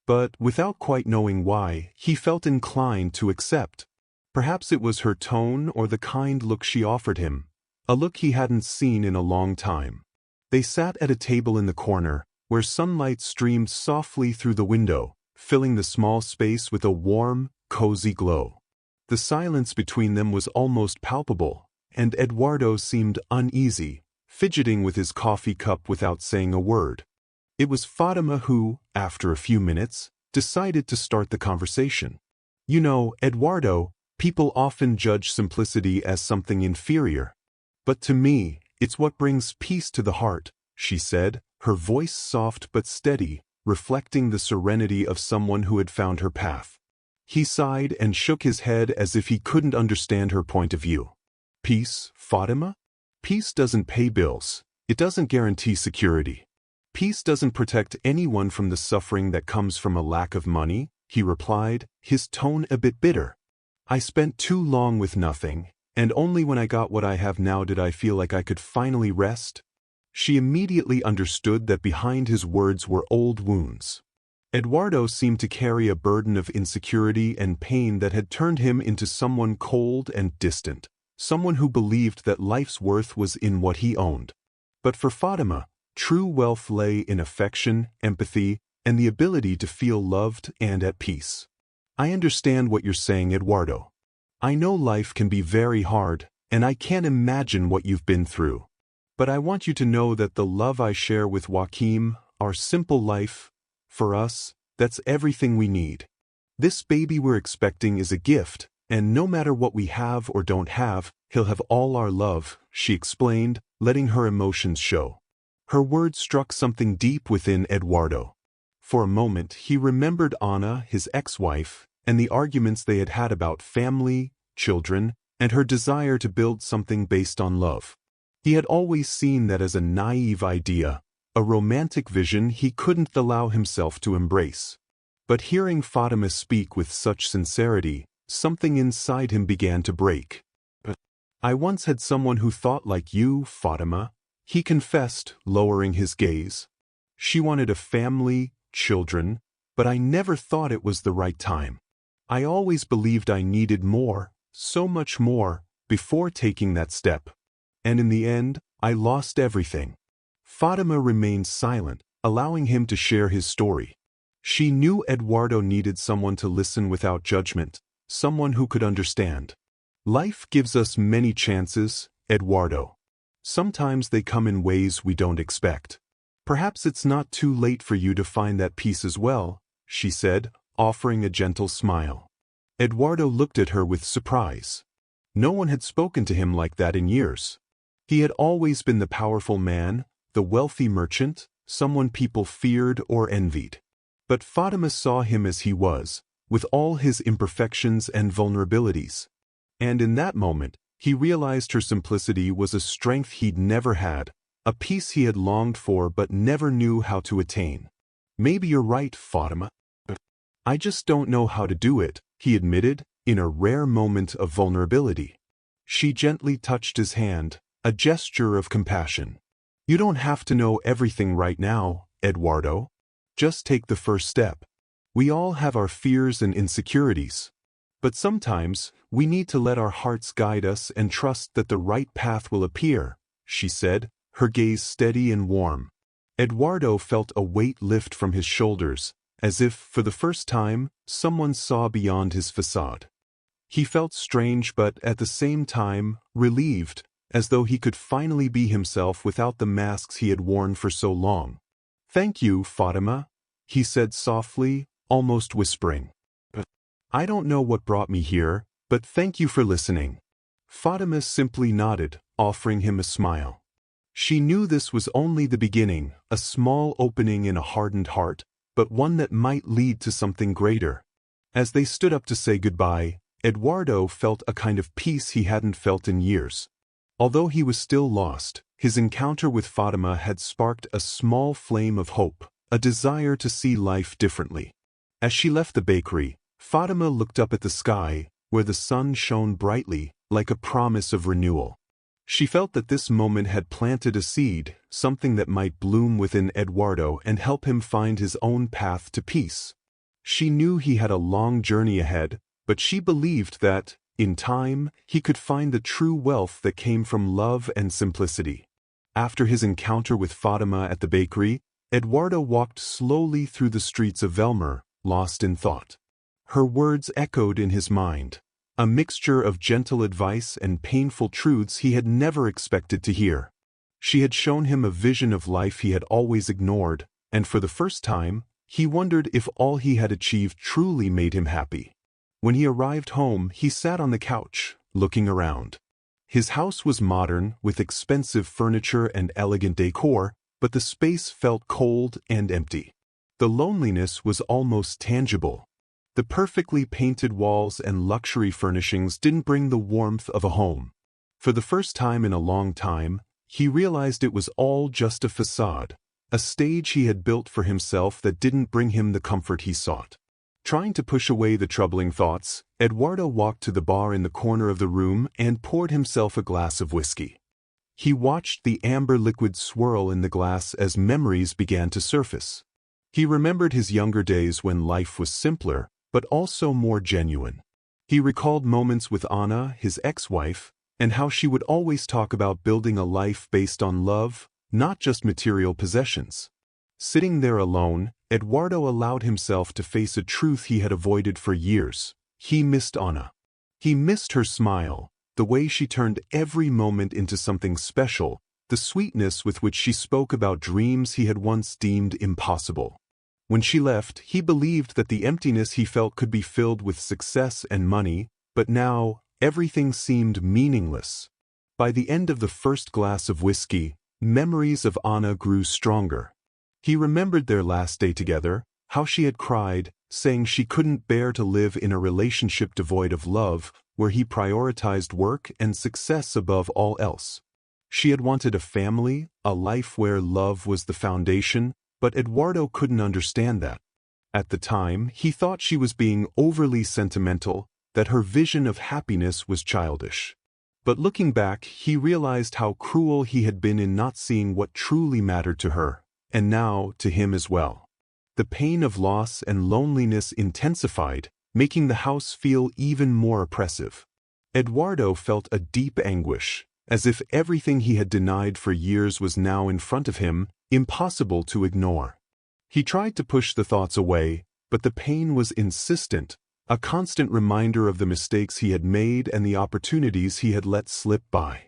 But, without quite knowing why, he felt inclined to accept. Perhaps it was her tone or the kind look she offered him, a look he hadn't seen in a long time. They sat at a table in the corner, where sunlight streamed softly through the window, filling the small space with a warm, cozy glow. The silence between them was almost palpable, and Eduardo seemed uneasy, fidgeting with his coffee cup without saying a word. It was Fatima who, after a few minutes, decided to start the conversation. "You know, Eduardo, people often judge simplicity as something inferior. But to me, it's what brings peace to the heart," she said, her voice soft but steady, reflecting the serenity of someone who had found her path. He sighed and shook his head as if he couldn't understand her point of view. "Peace, Fatima? Peace doesn't pay bills. It doesn't guarantee security. Peace doesn't protect anyone from the suffering that comes from a lack of money," he replied, his tone a bit bitter. "I spent too long with nothing, and only when I got what I have now did I feel like I could finally rest." She immediately understood that behind his words were old wounds. Eduardo seemed to carry a burden of insecurity and pain that had turned him into someone cold and distant, someone who believed that life's worth was in what he owned. But for Fatima, true wealth lay in affection, empathy, and the ability to feel loved and at peace. "I understand what you're saying, Eduardo. I know life can be very hard, and I can't imagine what you've been through. But I want you to know that the love I share with Joaquim, our simple life, for us, that's everything we need. This baby we're expecting is a gift, and no matter what we have or don't have, he'll have all our love," she explained, letting her emotions show. Her words struck something deep within Eduardo. For a moment, he remembered Anna, his ex-wife, and the arguments they had had about family, children, and her desire to build something based on love. He had always seen that as a naive idea, a romantic vision he couldn't allow himself to embrace. But hearing Fatima speak with such sincerity, something inside him began to break. "I once had someone who thought like you, Fatima," he confessed, lowering his gaze. "She wanted a family, children, but I never thought it was the right time. I always believed I needed more, so much more, before taking that step. And in the end, I lost everything." Fatima remained silent, allowing him to share his story. She knew Eduardo needed someone to listen without judgment, someone who could understand. Life gives us many chances, Eduardo. Sometimes they come in ways we don't expect. Perhaps it's not too late for you to find that peace as well, she said, offering a gentle smile. Eduardo looked at her with surprise. No one had spoken to him like that in years. He had always been the powerful man, the wealthy merchant, someone people feared or envied. But Fátima saw him as he was, with all his imperfections and vulnerabilities. And in that moment, he realized her simplicity was a strength he'd never had, a peace he had longed for but never knew how to attain. Maybe you're right, Fátima. I just don't know how to do it, he admitted, in a rare moment of vulnerability. She gently touched his hand, a gesture of compassion. You don't have to know everything right now, Eduardo. Just take the first step. We all have our fears and insecurities. But sometimes, we need to let our hearts guide us and trust that the right path will appear, she said, her gaze steady and warm. Eduardo felt a weight lift from his shoulders, as if, for the first time, someone saw beyond his facade. He felt strange but, at the same time, relieved, as though he could finally be himself without the masks he had worn for so long. Thank you, Fátima, he said softly, almost whispering. I don't know what brought me here, but thank you for listening. Fátima simply nodded, offering him a smile. She knew this was only the beginning, a small opening in a hardened heart, but one that might lead to something greater. As they stood up to say goodbye, Eduardo felt a kind of peace he hadn't felt in years. Although he was still lost, his encounter with Fátima had sparked a small flame of hope, a desire to see life differently. As she left the bakery, Fátima looked up at the sky, where the sun shone brightly, like a promise of renewal. She felt that this moment had planted a seed, something that might bloom within Eduardo and help him find his own path to peace. She knew he had a long journey ahead, but she believed that, in time, he could find the true wealth that came from love and simplicity. After his encounter with Fátima at the bakery, Eduardo walked slowly through the streets of Velmor, lost in thought. Her words echoed in his mind, a mixture of gentle advice and painful truths he had never expected to hear. She had shown him a vision of life he had always ignored, and for the first time, he wondered if all he had achieved truly made him happy. When he arrived home, he sat on the couch, looking around. His house was modern, with expensive furniture and elegant decor, but the space felt cold and empty. The loneliness was almost tangible. The perfectly painted walls and luxury furnishings didn't bring the warmth of a home. For the first time in a long time, he realized it was all just a facade, a stage he had built for himself that didn't bring him the comfort he sought. Trying to push away the troubling thoughts, Eduardo walked to the bar in the corner of the room and poured himself a glass of whiskey. He watched the amber liquid swirl in the glass as memories began to surface. He remembered his younger days when life was simpler, but also more genuine. He recalled moments with Anna, his ex-wife, and how she would always talk about building a life based on love, not just material possessions. Sitting there alone, Eduardo allowed himself to face a truth he had avoided for years. He missed Anna. He missed her smile, the way she turned every moment into something special, the sweetness with which she spoke about dreams he had once deemed impossible. When she left, he believed that the emptiness he felt could be filled with success and money, but now, everything seemed meaningless. By the end of the first glass of whiskey, memories of Anna grew stronger. He remembered their last day together, how she had cried, saying she couldn't bear to live in a relationship devoid of love, where he prioritized work and success above all else. She had wanted a family, a life where love was the foundation, but Eduardo couldn't understand that. At the time, he thought she was being overly sentimental, that her vision of happiness was childish. But looking back, he realized how cruel he had been in not seeing what truly mattered to her, and now to him as well. The pain of loss and loneliness intensified, making the house feel even more oppressive. Eduardo felt a deep anguish, as if everything he had denied for years was now in front of him, impossible to ignore. He tried to push the thoughts away, but the pain was insistent, a constant reminder of the mistakes he had made and the opportunities he had let slip by.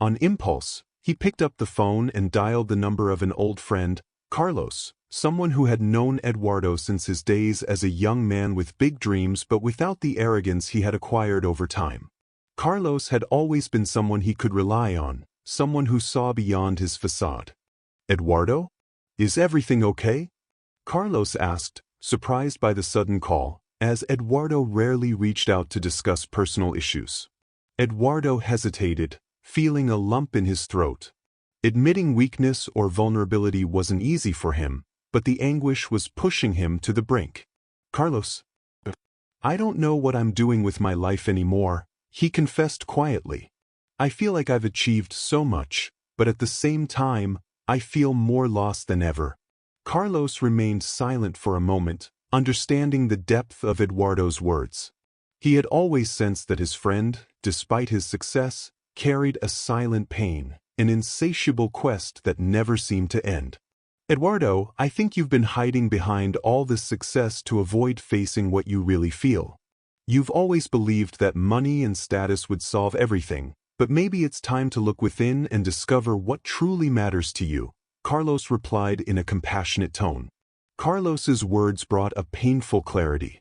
On impulse, he picked up the phone and dialed the number of an old friend, Carlos, someone who had known Eduardo since his days as a young man with big dreams but without the arrogance he had acquired over time. Carlos had always been someone he could rely on, someone who saw beyond his facade. "Eduardo? Is everything okay?" Carlos asked, surprised by the sudden call, as Eduardo rarely reached out to discuss personal issues. Eduardo hesitated, feeling a lump in his throat. Admitting weakness or vulnerability wasn't easy for him, but the anguish was pushing him to the brink. "Carlos, I don't know what I'm doing with my life anymore," he confessed quietly. "I feel like I've achieved so much, but at the same time, I feel more lost than ever." Carlos remained silent for a moment, understanding the depth of Eduardo's words. He had always sensed that his friend, despite his success, carried a silent pain, an insatiable quest that never seemed to end. "Eduardo, I think you've been hiding behind all this success to avoid facing what you really feel. You've always believed that money and status would solve everything, but maybe it's time to look within and discover what truly matters to you," Carlos replied in a compassionate tone. Carlos's words brought a painful clarity.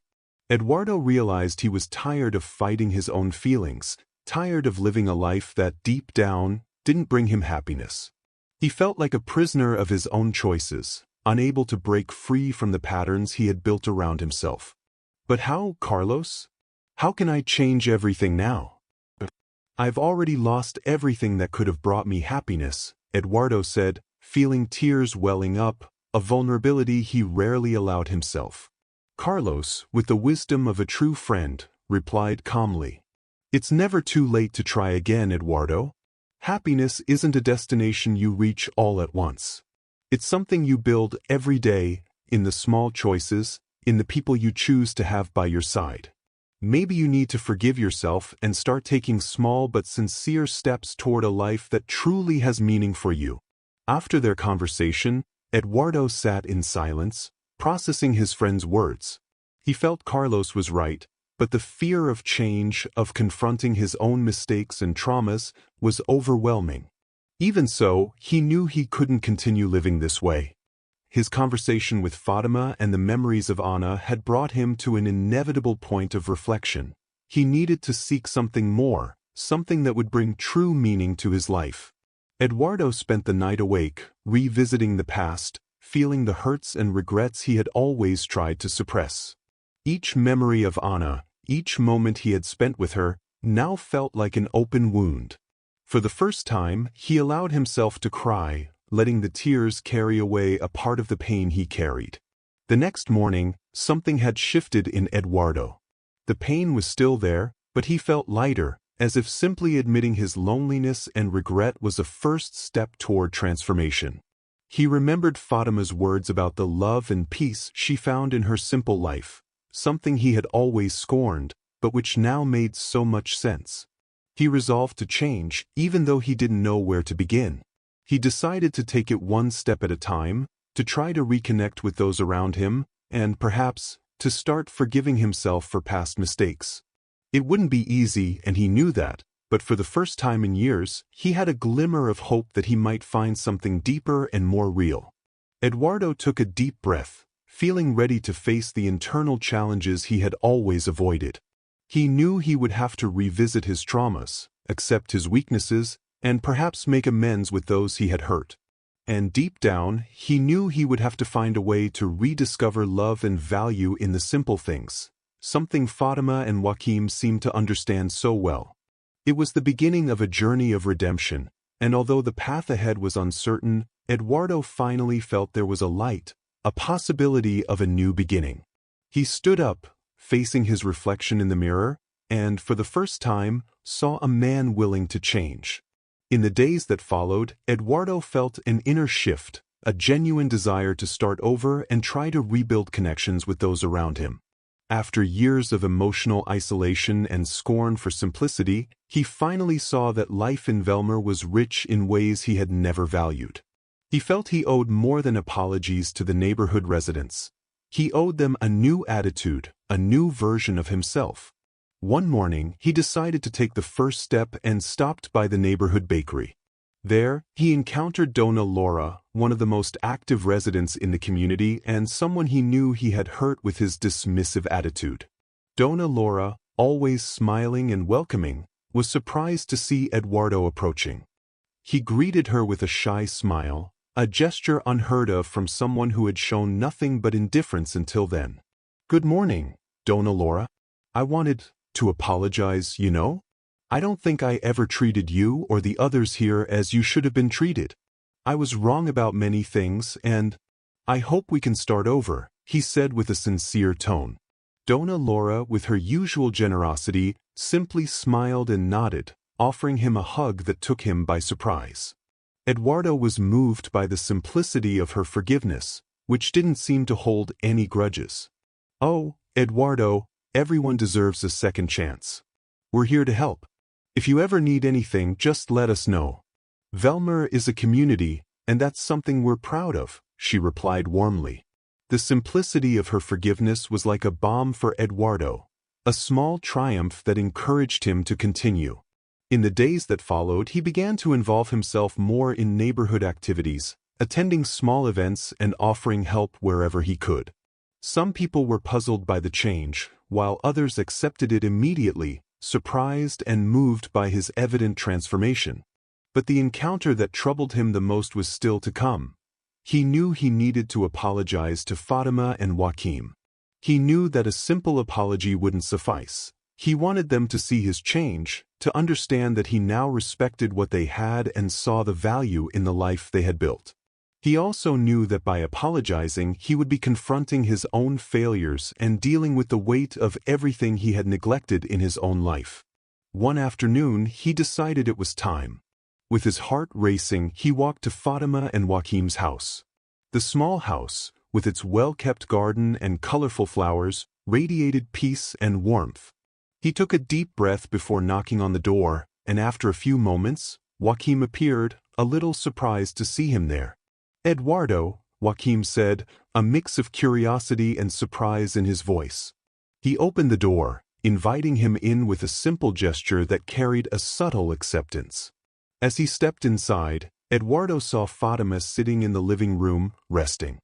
Eduardo realized he was tired of fighting his own feelings, tired of living a life that, deep down, didn't bring him happiness. He felt like a prisoner of his own choices, unable to break free from the patterns he had built around himself. "But how, Carlos? How can I change everything now?" "I've already lost everything that could have brought me happiness," Eduardo said, feeling tears welling up, a vulnerability he rarely allowed himself. Carlos, with the wisdom of a true friend, replied calmly, "It's never too late to try again, Eduardo. Happiness isn't a destination you reach all at once. It's something you build every day, in the small choices, in the people you choose to have by your side. Maybe you need to forgive yourself and start taking small but sincere steps toward a life that truly has meaning for you." After their conversation, Eduardo sat in silence, processing his friend's words. He felt Carlos was right, but the fear of change, of confronting his own mistakes and traumas, was overwhelming. Even so, he knew he couldn't continue living this way. His conversation with Fátima and the memories of Anna had brought him to an inevitable point of reflection. He needed to seek something more, something that would bring true meaning to his life. Eduardo spent the night awake, revisiting the past, feeling the hurts and regrets he had always tried to suppress. Each memory of Anna, each moment he had spent with her, now felt like an open wound. For the first time, he allowed himself to cry, letting the tears carry away a part of the pain he carried. The next morning, something had shifted in Eduardo. The pain was still there, but he felt lighter, as if simply admitting his loneliness and regret was a first step toward transformation. He remembered Fátima's words about the love and peace she found in her simple life, something he had always scorned, but which now made so much sense. He resolved to change, even though he didn't know where to begin. He decided to take it one step at a time, to try to reconnect with those around him, and perhaps, to start forgiving himself for past mistakes. It wouldn't be easy, and he knew that, but for the first time in years, he had a glimmer of hope that he might find something deeper and more real. Eduardo took a deep breath, feeling ready to face the internal challenges he had always avoided. He knew he would have to revisit his traumas, accept his weaknesses, and perhaps make amends with those he had hurt. And deep down, he knew he would have to find a way to rediscover love and value in the simple things, something Fátima and Joaquim seemed to understand so well. It was the beginning of a journey of redemption, and although the path ahead was uncertain, Eduardo finally felt there was a light, a possibility of a new beginning. He stood up, facing his reflection in the mirror, and, for the first time, saw a man willing to change. In the days that followed, Eduardo felt an inner shift, a genuine desire to start over and try to rebuild connections with those around him. After years of emotional isolation and scorn for simplicity, he finally saw that life in Velmor was rich in ways he had never valued. He felt he owed more than apologies to the neighborhood residents. He owed them a new attitude, a new version of himself. One morning, he decided to take the first step and stopped by the neighborhood bakery. There, he encountered Dona Laura, one of the most active residents in the community and someone he knew he had hurt with his dismissive attitude. Dona Laura, always smiling and welcoming, was surprised to see Eduardo approaching. He greeted her with a shy smile, a gesture unheard of from someone who had shown nothing but indifference until then. "Good morning, Dona Laura. I wanted to apologize, you know? I don't think I ever treated you or the others here as you should have been treated. I was wrong about many things and I hope we can start over," he said with a sincere tone. Dona Laura, with her usual generosity, simply smiled and nodded, offering him a hug that took him by surprise. Eduardo was moved by the simplicity of her forgiveness, which didn't seem to hold any grudges. "Oh, Eduardo, everyone deserves a second chance. We're here to help. If you ever need anything, just let us know. Velmor is a community, and that's something we're proud of," she replied warmly. The simplicity of her forgiveness was like a balm for Eduardo, a small triumph that encouraged him to continue. In the days that followed, he began to involve himself more in neighborhood activities, attending small events and offering help wherever he could. Some people were puzzled by the change, while others accepted it immediately, surprised and moved by his evident transformation. But the encounter that troubled him the most was still to come. He knew he needed to apologize to Fátima and Joaquim. He knew that a simple apology wouldn't suffice. He wanted them to see his change, to understand that he now respected what they had and saw the value in the life they had built. He also knew that by apologizing, he would be confronting his own failures and dealing with the weight of everything he had neglected in his own life. One afternoon, he decided it was time. With his heart racing, he walked to Fátima and Joaquim's house. The small house, with its well-kept garden and colorful flowers, radiated peace and warmth. He took a deep breath before knocking on the door, and after a few moments, Joaquim appeared, a little surprised to see him there. "Eduardo," Joaquim said, a mix of curiosity and surprise in his voice. He opened the door, inviting him in with a simple gesture that carried a subtle acceptance. As he stepped inside, Eduardo saw Fátima sitting in the living room, resting.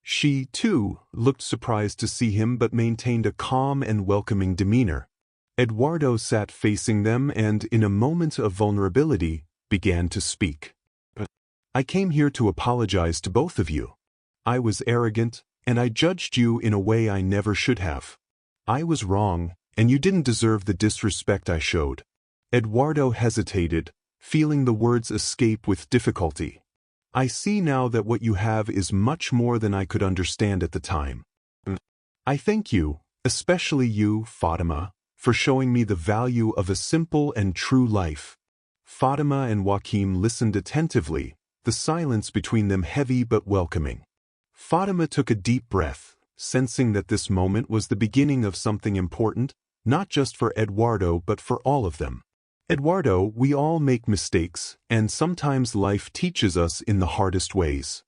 She, too, looked surprised to see him but maintained a calm and welcoming demeanor. Eduardo sat facing them and, in a moment of vulnerability, began to speak. "I came here to apologize to both of you. I was arrogant, and I judged you in a way I never should have. I was wrong, and you didn't deserve the disrespect I showed." Eduardo hesitated, feeling the words escape with difficulty. "I see now that what you have is much more than I could understand at the time. I thank you, especially you, Fátima, for showing me the value of a simple and true life." Fátima and Joaquim listened attentively, the silence between them heavy but welcoming. Fátima took a deep breath, sensing that this moment was the beginning of something important, not just for Eduardo but for all of them. "Eduardo, we all make mistakes, and sometimes life teaches us in the hardest ways.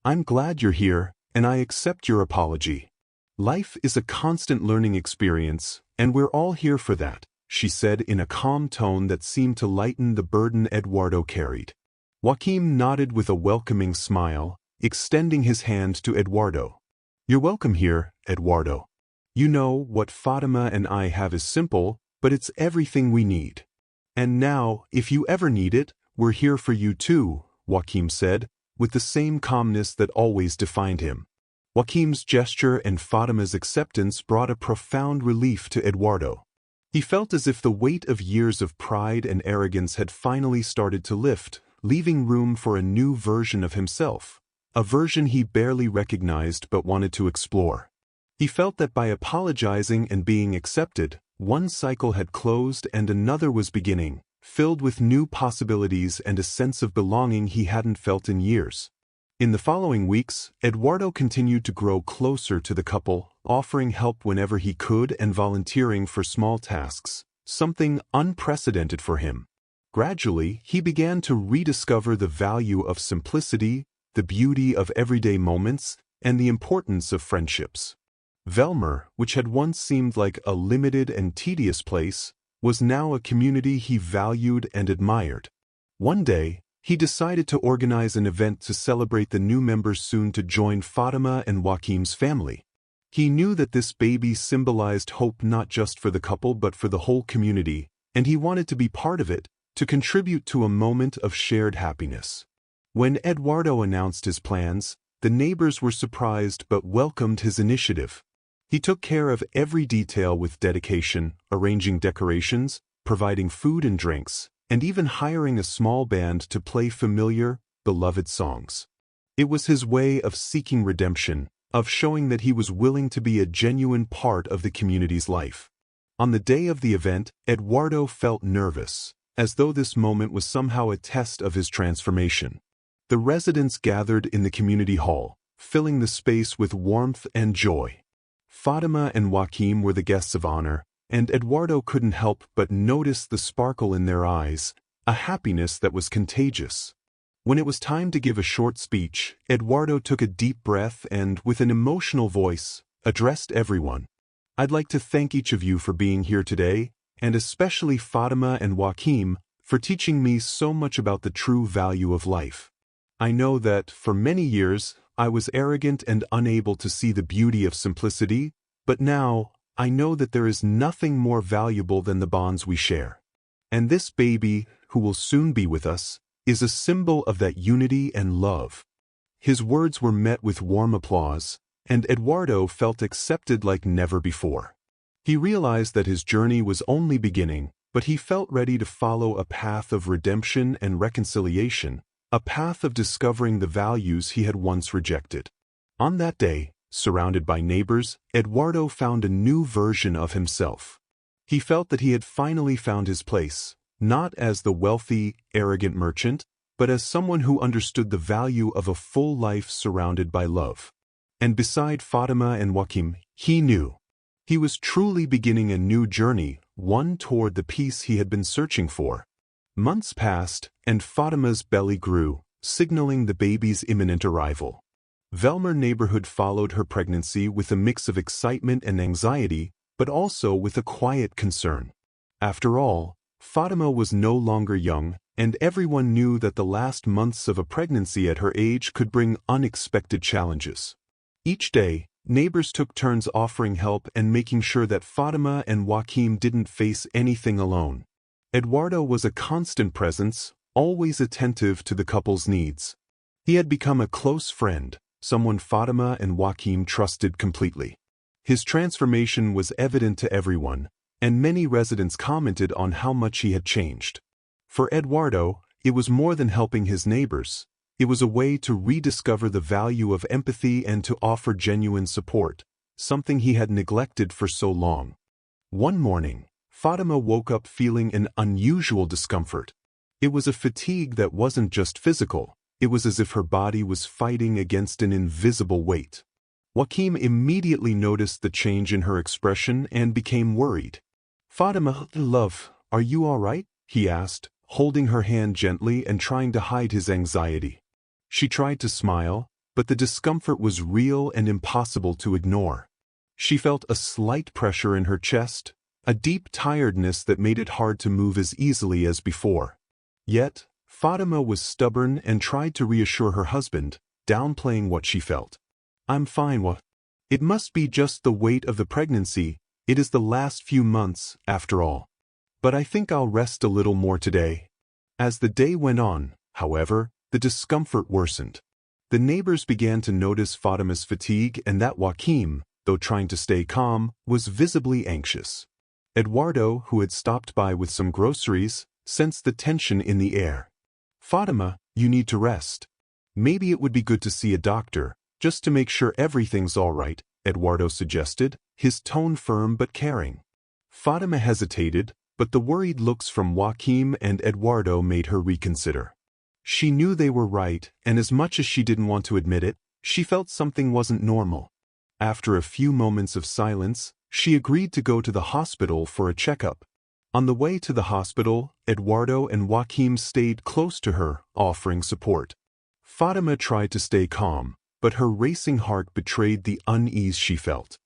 I'm glad you're here, and I accept your apology. Life is a constant learning experience, and we're all here for that," she said in a calm tone that seemed to lighten the burden Eduardo carried. Joaquim nodded with a welcoming smile, extending his hand to Eduardo. "You're welcome here, Eduardo. You know, what Fátima and I have is simple, but it's everything we need. And now, if you ever need it, we're here for you too," Joaquim said, with the same calmness that always defined him. Joaquim's gesture and Fátima's acceptance brought a profound relief to Eduardo. He felt as if the weight of years of pride and arrogance had finally started to lift, leaving room for a new version of himself, a version he barely recognized but wanted to explore. He felt that by apologizing and being accepted, one cycle had closed and another was beginning, filled with new possibilities and a sense of belonging he hadn't felt in years. In the following weeks, Eduardo continued to grow closer to the couple, offering help whenever he could and volunteering for small tasks, something unprecedented for him. Gradually, he began to rediscover the value of simplicity, the beauty of everyday moments, and the importance of friendships. Velmor, which had once seemed like a limited and tedious place, was now a community he valued and admired. One day, he decided to organize an event to celebrate the new members soon to join Fátima and Joaquim's family. He knew that this baby symbolized hope not just for the couple but for the whole community, and he wanted to be part of it, to contribute to a moment of shared happiness. When Eduardo announced his plans, the neighbors were surprised but welcomed his initiative. He took care of every detail with dedication, arranging decorations, providing food and drinks, and even hiring a small band to play familiar, beloved songs. It was his way of seeking redemption, of showing that he was willing to be a genuine part of the community's life. On the day of the event, Eduardo felt nervous, as though this moment was somehow a test of his transformation. The residents gathered in the community hall, filling the space with warmth and joy. Fátima and Joaquim were the guests of honor, and Eduardo couldn't help but notice the sparkle in their eyes, a happiness that was contagious. When it was time to give a short speech, Eduardo took a deep breath and, with an emotional voice, addressed everyone. "I'd like to thank each of you for being here today, and especially Fátima and Joaquim for teaching me so much about the true value of life. I know that, for many years, I was arrogant and unable to see the beauty of simplicity, but now, I know that there is nothing more valuable than the bonds we share. And this baby, who will soon be with us, is a symbol of that unity and love." His words were met with warm applause, and Eduardo felt accepted like never before. He realized that his journey was only beginning, but he felt ready to follow a path of redemption and reconciliation, a path of discovering the values he had once rejected. On that day, surrounded by neighbors, Eduardo found a new version of himself. He felt that he had finally found his place, not as the wealthy, arrogant merchant, but as someone who understood the value of a full life surrounded by love. And beside Fátima and Joaquim, he knew he was truly beginning a new journey, one toward the peace he had been searching for. Months passed, and Fátima's belly grew, signaling the baby's imminent arrival. Velmor neighborhood followed her pregnancy with a mix of excitement and anxiety, but also with a quiet concern. After all, Fátima was no longer young, and everyone knew that the last months of a pregnancy at her age could bring unexpected challenges. Each day, neighbors took turns offering help and making sure that Fátima and Joaquim didn't face anything alone. Eduardo was a constant presence, always attentive to the couple's needs. He had become a close friend, someone Fátima and Joaquim trusted completely. His transformation was evident to everyone, and many residents commented on how much he had changed. For Eduardo, it was more than helping his neighbors. It was a way to rediscover the value of empathy and to offer genuine support, something he had neglected for so long. One morning, Fátima woke up feeling an unusual discomfort. It was a fatigue that wasn't just physical, it was as if her body was fighting against an invisible weight. Joaquim immediately noticed the change in her expression and became worried. "Fátima, love, are you all right?" he asked, holding her hand gently and trying to hide his anxiety. She tried to smile, but the discomfort was real and impossible to ignore. She felt a slight pressure in her chest, a deep tiredness that made it hard to move as easily as before. Yet, Fátima was stubborn and tried to reassure her husband, downplaying what she felt. "I'm fine, it must be just the weight of the pregnancy, it is the last few months, after all. But I think I'll rest a little more today." As the day went on, however, the discomfort worsened. The neighbors began to notice Fátima's fatigue and that Joaquim, though trying to stay calm, was visibly anxious. Eduardo, who had stopped by with some groceries, sensed the tension in the air. "Fátima, you need to rest. Maybe it would be good to see a doctor, just to make sure everything's all right," Eduardo suggested, his tone firm but caring. Fátima hesitated, but the worried looks from Joaquim and Eduardo made her reconsider. She knew they were right, and as much as she didn't want to admit it, she felt something wasn't normal. After a few moments of silence, she agreed to go to the hospital for a checkup. On the way to the hospital, Eduardo and Joaquim stayed close to her, offering support. Fátima tried to stay calm, but her racing heart betrayed the unease she felt.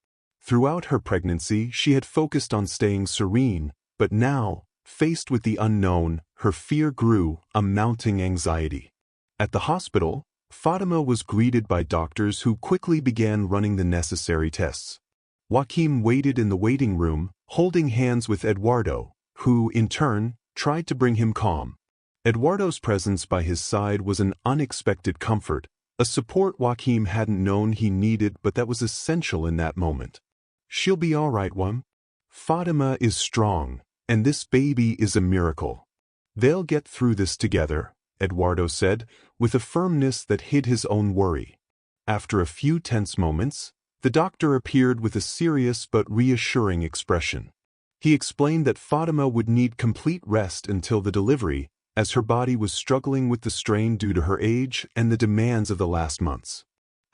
Throughout her pregnancy, she had focused on staying serene, but now, faced with the unknown, her fear grew, a mounting anxiety. At the hospital, Fatima was greeted by doctors who quickly began running the necessary tests. Joaquim waited in the waiting room, holding hands with Eduardo, who, in turn, tried to bring him calm. Eduardo's presence by his side was an unexpected comfort, a support Joaquim hadn't known he needed but that was essential in that moment. "She'll be all right, Wam. Fatima is strong, and this baby is a miracle. They'll get through this together," Eduardo said, with a firmness that hid his own worry. After a few tense moments, the doctor appeared with a serious but reassuring expression. He explained that Fatima would need complete rest until the delivery, as her body was struggling with the strain due to her age and the demands of the last months.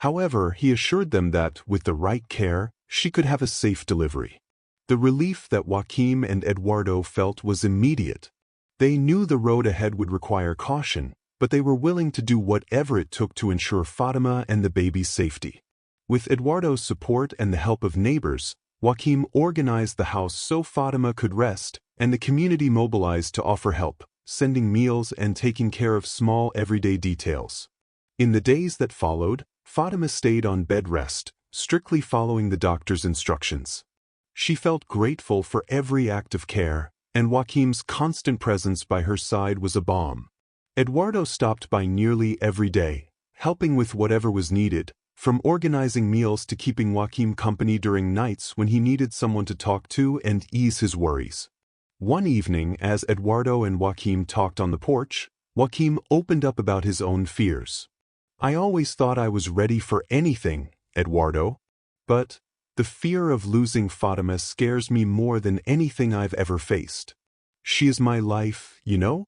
However, he assured them that, with the right care, she could have a safe delivery. The relief that Joaquim and Eduardo felt was immediate. They knew the road ahead would require caution, but they were willing to do whatever it took to ensure Fatima and the baby's safety. With Eduardo's support and the help of neighbors, Joaquim organized the house so Fatima could rest, and the community mobilized to offer help, sending meals and taking care of small everyday details. In the days that followed, Fatima stayed on bed rest, strictly following the doctor's instructions. She felt grateful for every act of care, and Joaquim's constant presence by her side was a balm. Eduardo stopped by nearly every day, helping with whatever was needed, from organizing meals to keeping Joaquim company during nights when he needed someone to talk to and ease his worries. One evening, as Eduardo and Joaquim talked on the porch, Joaquim opened up about his own fears. "I always thought I was ready for anything, Eduardo. But the fear of losing Fatima scares me more than anything I've ever faced. She is my life, you know?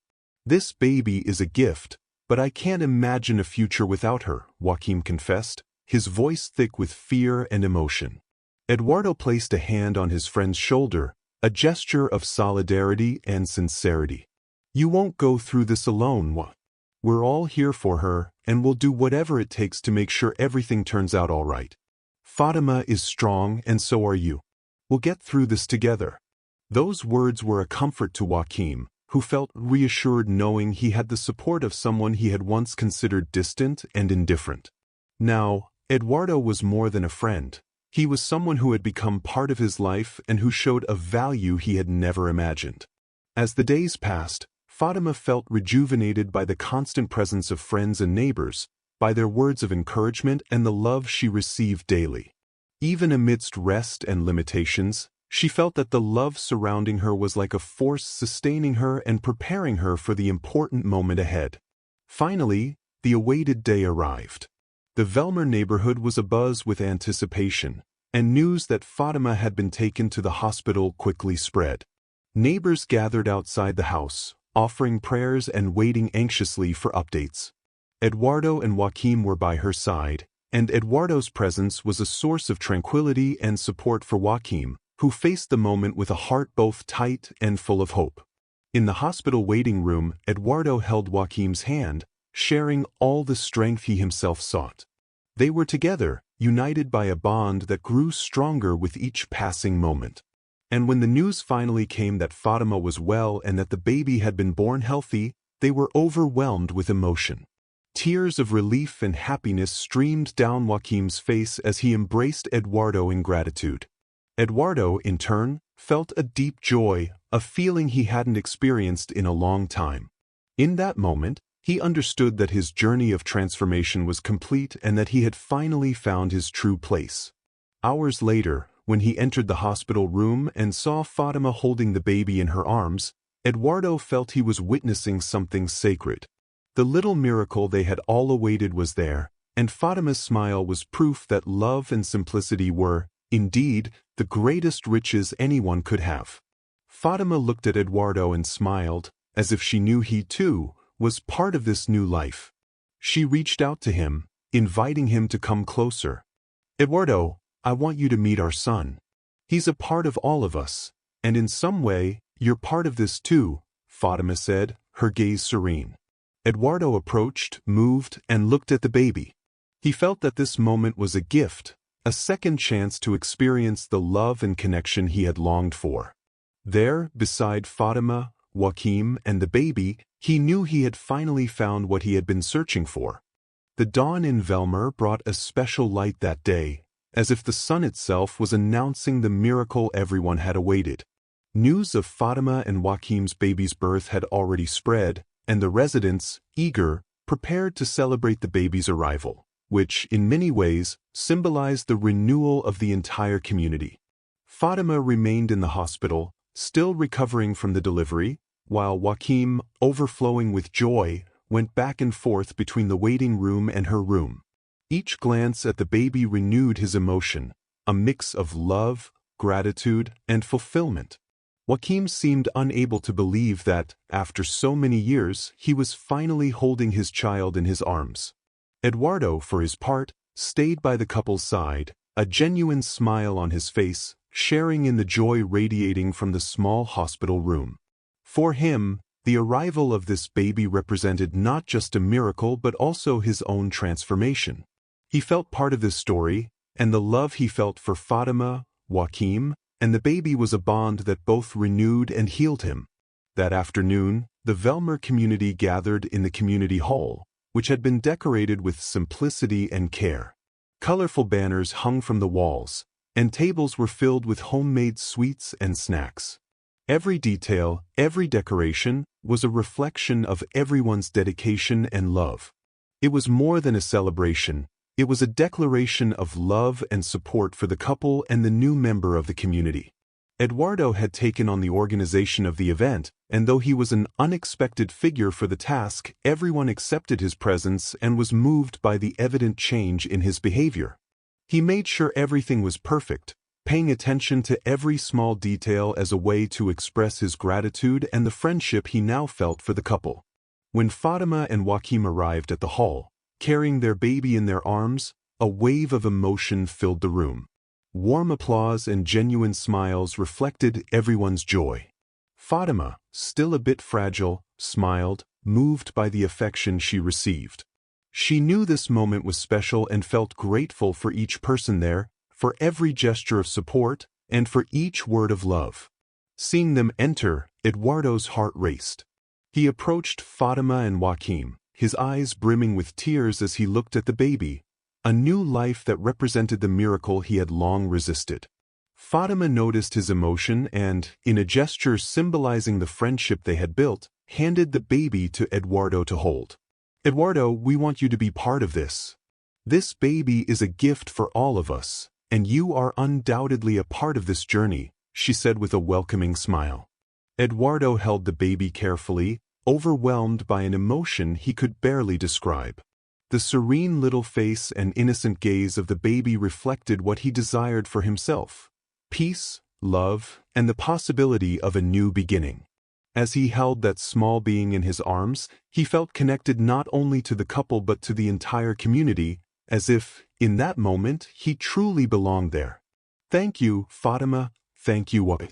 This baby is a gift, but I can't imagine a future without her," Joaquim confessed, his voice thick with fear and emotion. Eduardo placed a hand on his friend's shoulder, a gesture of solidarity and sincerity. "You won't go through this alone, We're all here for her, and we'll do whatever it takes to make sure everything turns out all right. Fatima is strong, and so are you. We'll get through this together." Those words were a comfort to Joaquim, who felt reassured knowing he had the support of someone he had once considered distant and indifferent. Now, Eduardo was more than a friend. He was someone who had become part of his life and who showed a value he had never imagined. As the days passed, Fatima felt rejuvenated by the constant presence of friends and neighbors, by their words of encouragement and the love she received daily. Even amidst rest and limitations, she felt that the love surrounding her was like a force sustaining her and preparing her for the important moment ahead. Finally, the awaited day arrived. The Velmor neighborhood was abuzz with anticipation, and news that Fatima had been taken to the hospital quickly spread. Neighbors gathered outside the house, offering prayers and waiting anxiously for updates. Eduardo and Joaquim were by her side, and Eduardo's presence was a source of tranquility and support for Joaquim, who faced the moment with a heart both tight and full of hope. In the hospital waiting room, Eduardo held Joaquim's hand, sharing all the strength he himself sought. They were together, united by a bond that grew stronger with each passing moment. And when the news finally came that Fatima was well and that the baby had been born healthy, they were overwhelmed with emotion. Tears of relief and happiness streamed down Joaquim's face as he embraced Eduardo in gratitude. Eduardo, in turn, felt a deep joy, a feeling he hadn't experienced in a long time. In that moment, he understood that his journey of transformation was complete and that he had finally found his true place. Hours later, when he entered the hospital room and saw Fatima holding the baby in her arms, Eduardo felt he was witnessing something sacred. The little miracle they had all awaited was there, and Fatima's smile was proof that love and simplicity were, indeed, the greatest riches anyone could have. Fatima looked at Eduardo and smiled, as if she knew he too was part of this new life. She reached out to him, inviting him to come closer. "Eduardo, I want you to meet our son. He's a part of all of us, and in some way, you're part of this too," Fatima said, her gaze serene. Eduardo approached, moved, and looked at the baby. He felt that this moment was a gift, a second chance to experience the love and connection he had longed for. There, beside Fátima, Joaquim, and the baby, he knew he had finally found what he had been searching for. The dawn in Velmor brought a special light that day, as if the sun itself was announcing the miracle everyone had awaited. News of Fátima and Joaquim's baby's birth had already spread, and the residents, eager, prepared to celebrate the baby's arrival, which, in many ways, symbolized the renewal of the entire community. Fátima remained in the hospital, still recovering from the delivery, while Joaquim, overflowing with joy, went back and forth between the waiting room and her room. Each glance at the baby renewed his emotion, a mix of love, gratitude, and fulfillment. Joaquim seemed unable to believe that, after so many years, he was finally holding his child in his arms. Eduardo, for his part, stayed by the couple's side, a genuine smile on his face, sharing in the joy radiating from the small hospital room. For him, the arrival of this baby represented not just a miracle but also his own transformation. He felt part of this story, and the love he felt for Fátima, Joaquim, and the baby was a bond that both renewed and healed him. That afternoon, the Velmor community gathered in the community hall, which had been decorated with simplicity and care. Colorful banners hung from the walls, and tables were filled with homemade sweets and snacks. Every detail, every decoration, was a reflection of everyone's dedication and love. It was more than a celebration. It was a declaration of love and support for the couple and the new member of the community. Eduardo had taken on the organization of the event, and though he was an unexpected figure for the task, everyone accepted his presence and was moved by the evident change in his behavior. He made sure everything was perfect, paying attention to every small detail as a way to express his gratitude and the friendship he now felt for the couple. When Fátima and Joaquim arrived at the hall, carrying their baby in their arms, a wave of emotion filled the room. Warm applause and genuine smiles reflected everyone's joy. Fátima, still a bit fragile, smiled, moved by the affection she received. She knew this moment was special and felt grateful for each person there, for every gesture of support, and for each word of love. Seeing them enter, Eduardo's heart raced. He approached Fátima and Joaquim, his eyes brimming with tears as he looked at the baby, a new life that represented the miracle he had long resisted. Fátima noticed his emotion and, in a gesture symbolizing the friendship they had built, handed the baby to Eduardo to hold. "Eduardo, we want you to be part of this. This baby is a gift for all of us, and you are undoubtedly a part of this journey," she said with a welcoming smile. Eduardo held the baby carefully, overwhelmed by an emotion he could barely describe. The serene little face and innocent gaze of the baby reflected what he desired for himself: peace, love, and the possibility of a new beginning. As he held that small being in his arms, he felt connected not only to the couple but to the entire community, as if, in that moment, he truly belonged there. "Thank you, Fátima, thank you, Joaquim.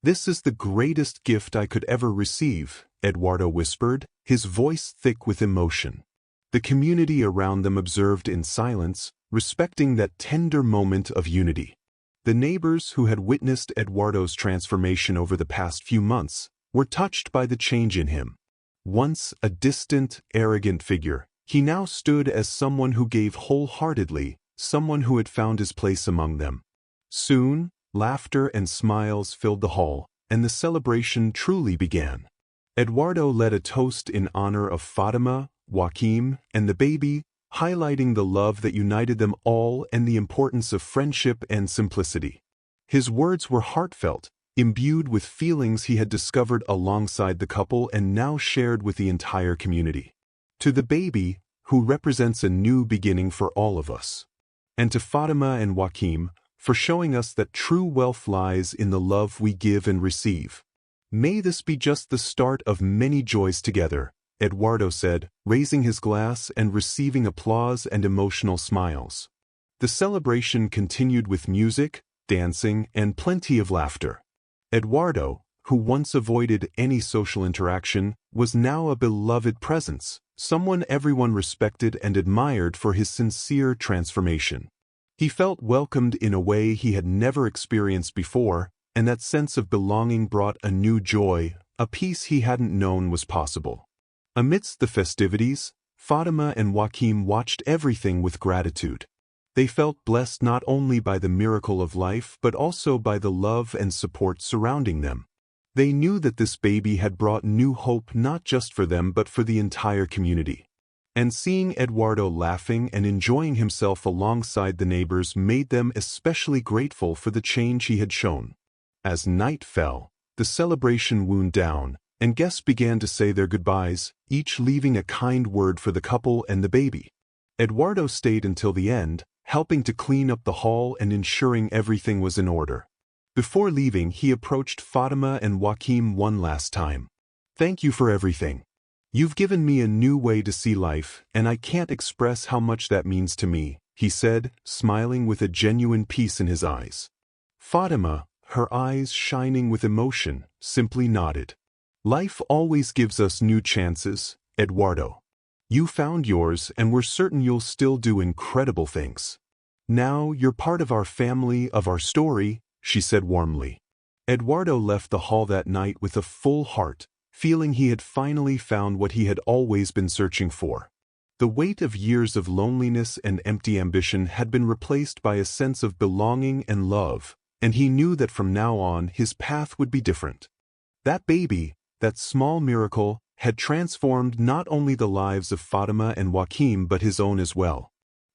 This is the greatest gift I could ever receive," Eduardo whispered, his voice thick with emotion. The community around them observed in silence, respecting that tender moment of unity. The neighbors who had witnessed Eduardo's transformation over the past few months were touched by the change in him. Once a distant, arrogant figure, he now stood as someone who gave wholeheartedly, someone who had found his place among them. Soon, laughter and smiles filled the hall, and the celebration truly began. Eduardo led a toast in honor of Fátima, Joaquim, and the baby, highlighting the love that united them all and the importance of friendship and simplicity. His words were heartfelt, imbued with feelings he had discovered alongside the couple and now shared with the entire community. To the baby, who represents a new beginning for all of us. And to Fátima and Joaquim, for showing us that true wealth lies in the love we give and receive. "May this be just the start of many joys together," Eduardo said, raising his glass and receiving applause and emotional smiles. The celebration continued with music, dancing, and plenty of laughter. Eduardo, who once avoided any social interaction, was now a beloved presence, someone everyone respected and admired for his sincere transformation. He felt welcomed in a way he had never experienced before, and that sense of belonging brought a new joy, a peace he hadn't known was possible. Amidst the festivities, Fátima and Joaquim watched everything with gratitude. They felt blessed not only by the miracle of life but also by the love and support surrounding them. They knew that this baby had brought new hope not just for them but for the entire community. And seeing Eduardo laughing and enjoying himself alongside the neighbors made them especially grateful for the change he had shown. As night fell, the celebration wound down, and guests began to say their goodbyes, each leaving a kind word for the couple and the baby. Eduardo stayed until the end, helping to clean up the hall and ensuring everything was in order. Before leaving, he approached Fátima and Joaquim one last time. "Thank you for everything. You've given me a new way to see life, and I can't express how much that means to me," he said, smiling with a genuine peace in his eyes. Fátima, her eyes shining with emotion, simply nodded. "Life always gives us new chances, Eduardo. You found yours and we're certain you'll still do incredible things. Now you're part of our family, of our story," she said warmly. Eduardo left the hall that night with a full heart, feeling he had finally found what he had always been searching for. The weight of years of loneliness and empty ambition had been replaced by a sense of belonging and love, and he knew that from now on his path would be different. That baby, that small miracle, had transformed not only the lives of Fátima and Joaquim but his own as well.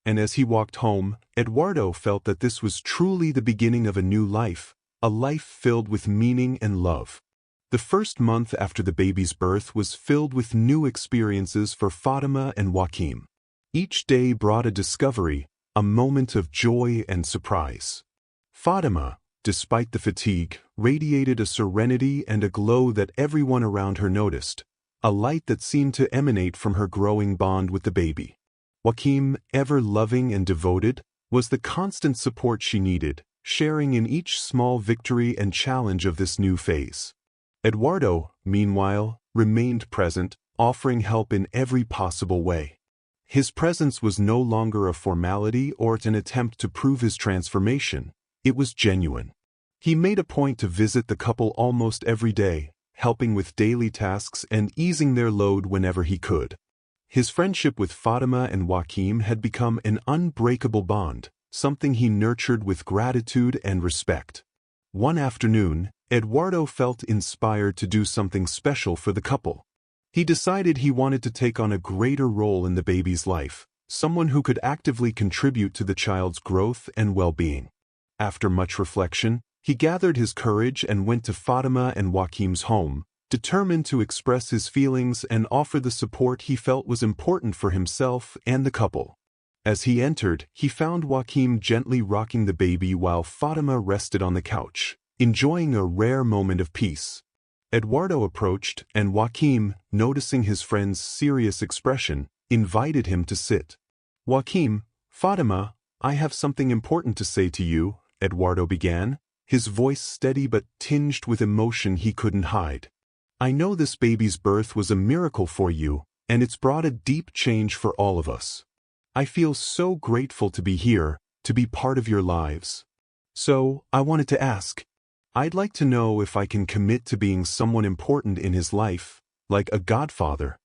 And as he walked home, Eduardo felt that this was truly the beginning of a new life, a life filled with meaning and love. The first month after the baby's birth was filled with new experiences for Fátima and Joaquim. Each day brought a discovery, a moment of joy and surprise. Fátima, despite the fatigue, radiated a serenity and a glow that everyone around her noticed, a light that seemed to emanate from her growing bond with the baby. Joaquim, ever loving and devoted, was the constant support she needed, sharing in each small victory and challenge of this new phase. Eduardo, meanwhile, remained present, offering help in every possible way. His presence was no longer a formality or an attempt to prove his transformation, it was genuine. He made a point to visit the couple almost every day, helping with daily tasks and easing their load whenever he could. His friendship with Fátima and Joaquim had become an unbreakable bond, something he nurtured with gratitude and respect. One afternoon, Eduardo felt inspired to do something special for the couple. He decided he wanted to take on a greater role in the baby's life, someone who could actively contribute to the child's growth and well-being. After much reflection, he gathered his courage and went to Fátima and Joaquim's home, determined to express his feelings and offer the support he felt was important for himself and the couple. As he entered, he found Joaquim gently rocking the baby while Fátima rested on the couch, enjoying a rare moment of peace. Eduardo approached, and Joaquim, noticing his friend's serious expression, invited him to sit. "Joaquim, Fátima, I have something important to say to you," Eduardo began, his voice steady but tinged with emotion he couldn't hide. "I know this baby's birth was a miracle for you, and it's brought a deep change for all of us. I feel so grateful to be here, to be part of your lives. So, I wanted to ask, I'd like to know if I can commit to being someone important in his life, like a godfather."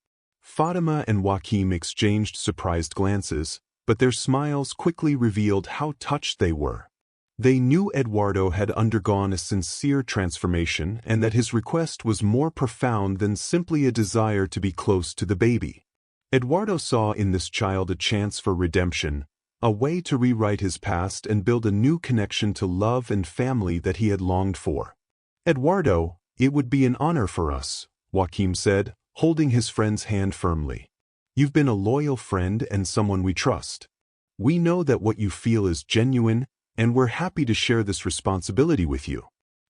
Fátima and Joaquim exchanged surprised glances, but their smiles quickly revealed how touched they were. They knew Eduardo had undergone a sincere transformation and that his request was more profound than simply a desire to be close to the baby. Eduardo saw in this child a chance for redemption, a way to rewrite his past and build a new connection to love and family that he had longed for. "Eduardo, it would be an honor for us," Joaquim said, holding his friend's hand firmly. "You've been a loyal friend and someone we trust. We know that what you feel is genuine, and we're happy to share this responsibility with you."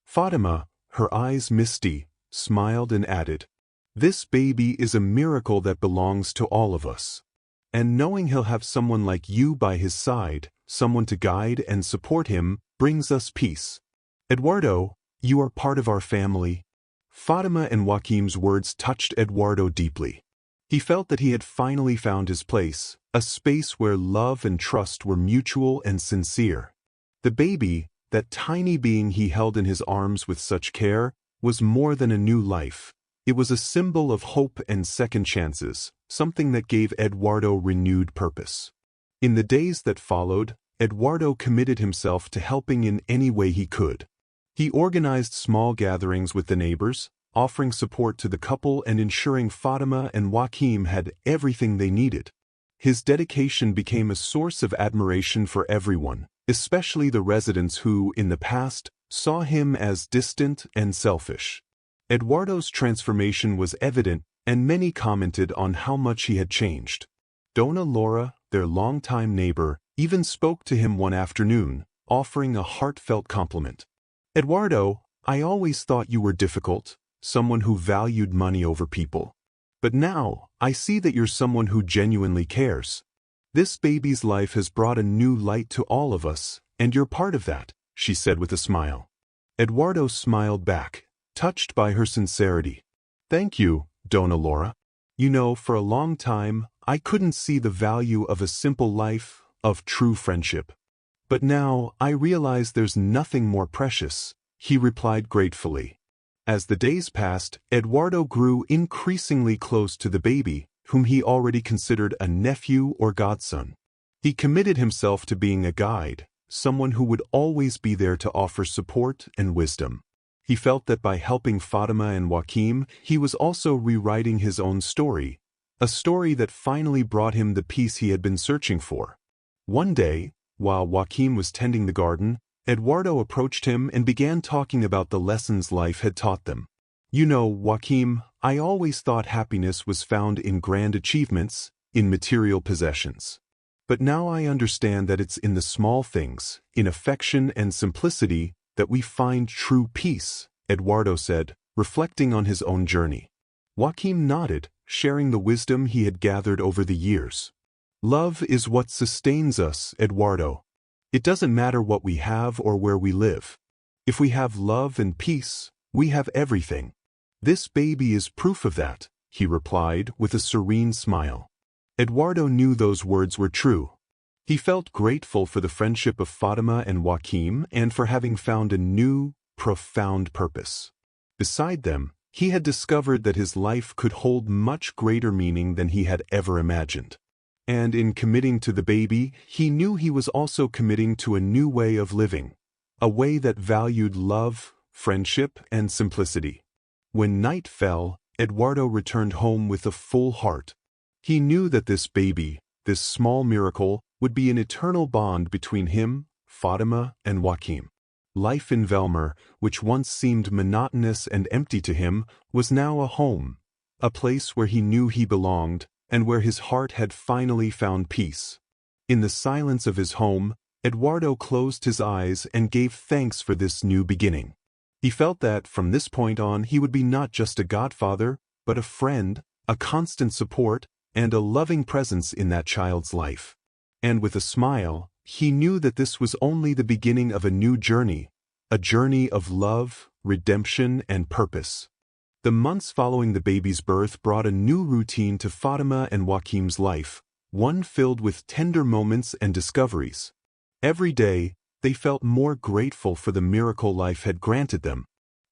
Fátima, her eyes misty, smiled and added, "This baby is a miracle that belongs to all of us. And knowing he'll have someone like you by his side, someone to guide and support him, brings us peace. Eduardo, you are part of our family." Fátima and Joaquim's words touched Eduardo deeply. He felt that he had finally found his place, a space where love and trust were mutual and sincere. The baby, that tiny being he held in his arms with such care, was more than a new life. It was a symbol of hope and second chances, something that gave Eduardo renewed purpose. In the days that followed, Eduardo committed himself to helping in any way he could. He organized small gatherings with the neighbors, offering support to the couple and ensuring Fátima and Joaquim had everything they needed. His dedication became a source of admiration for everyone, especially the residents who, in the past, saw him as distant and selfish. Eduardo's transformation was evident, and many commented on how much he had changed. Dona Laura, their longtime neighbor, even spoke to him one afternoon, offering a heartfelt compliment. "Eduardo, I always thought you were difficult, someone who valued money over people. But now, I see that you're someone who genuinely cares. This baby's life has brought a new light to all of us, and you're part of that," she said with a smile. Eduardo smiled back, touched by her sincerity. "Thank you, Dona Laura. You know, for a long time, I couldn't see the value of a simple life, of true friendship. But now, I realize there's nothing more precious," he replied gratefully. As the days passed, Eduardo grew increasingly close to the baby, whom he already considered a nephew or godson. He committed himself to being a guide, someone who would always be there to offer support and wisdom. He felt that by helping Fátima and Joaquim, he was also rewriting his own story, a story that finally brought him the peace he had been searching for. One day, while Joaquim was tending the garden, Eduardo approached him and began talking about the lessons life had taught them. "You know, Joaquim, I always thought happiness was found in grand achievements, in material possessions. But now I understand that it's in the small things, in affection and simplicity, that we find true peace," Eduardo said, reflecting on his own journey. Joaquim nodded, sharing the wisdom he had gathered over the years. "Love is what sustains us, Eduardo. It doesn't matter what we have or where we live. If we have love and peace, we have everything. This baby is proof of that," he replied with a serene smile. Eduardo knew those words were true. He felt grateful for the friendship of Fátima and Joaquim and for having found a new, profound purpose. Beside them, he had discovered that his life could hold much greater meaning than he had ever imagined. And in committing to the baby, he knew he was also committing to a new way of living, a way that valued love, friendship, and simplicity. When night fell, Eduardo returned home with a full heart. He knew that this baby, this small miracle, would be an eternal bond between him, Fátima, and Joaquim. Life in Velmor, which once seemed monotonous and empty to him, was now a home, a place where he knew he belonged, and where his heart had finally found peace. In the silence of his home, Eduardo closed his eyes and gave thanks for this new beginning. He felt that, from this point on, he would be not just a godfather, but a friend, a constant support, and a loving presence in that child's life. And with a smile, he knew that this was only the beginning of a new journey, a journey of love, redemption, and purpose. The months following the baby's birth brought a new routine to Fátima and Joaquim's life, one filled with tender moments and discoveries. Every day, they felt more grateful for the miracle life had granted them.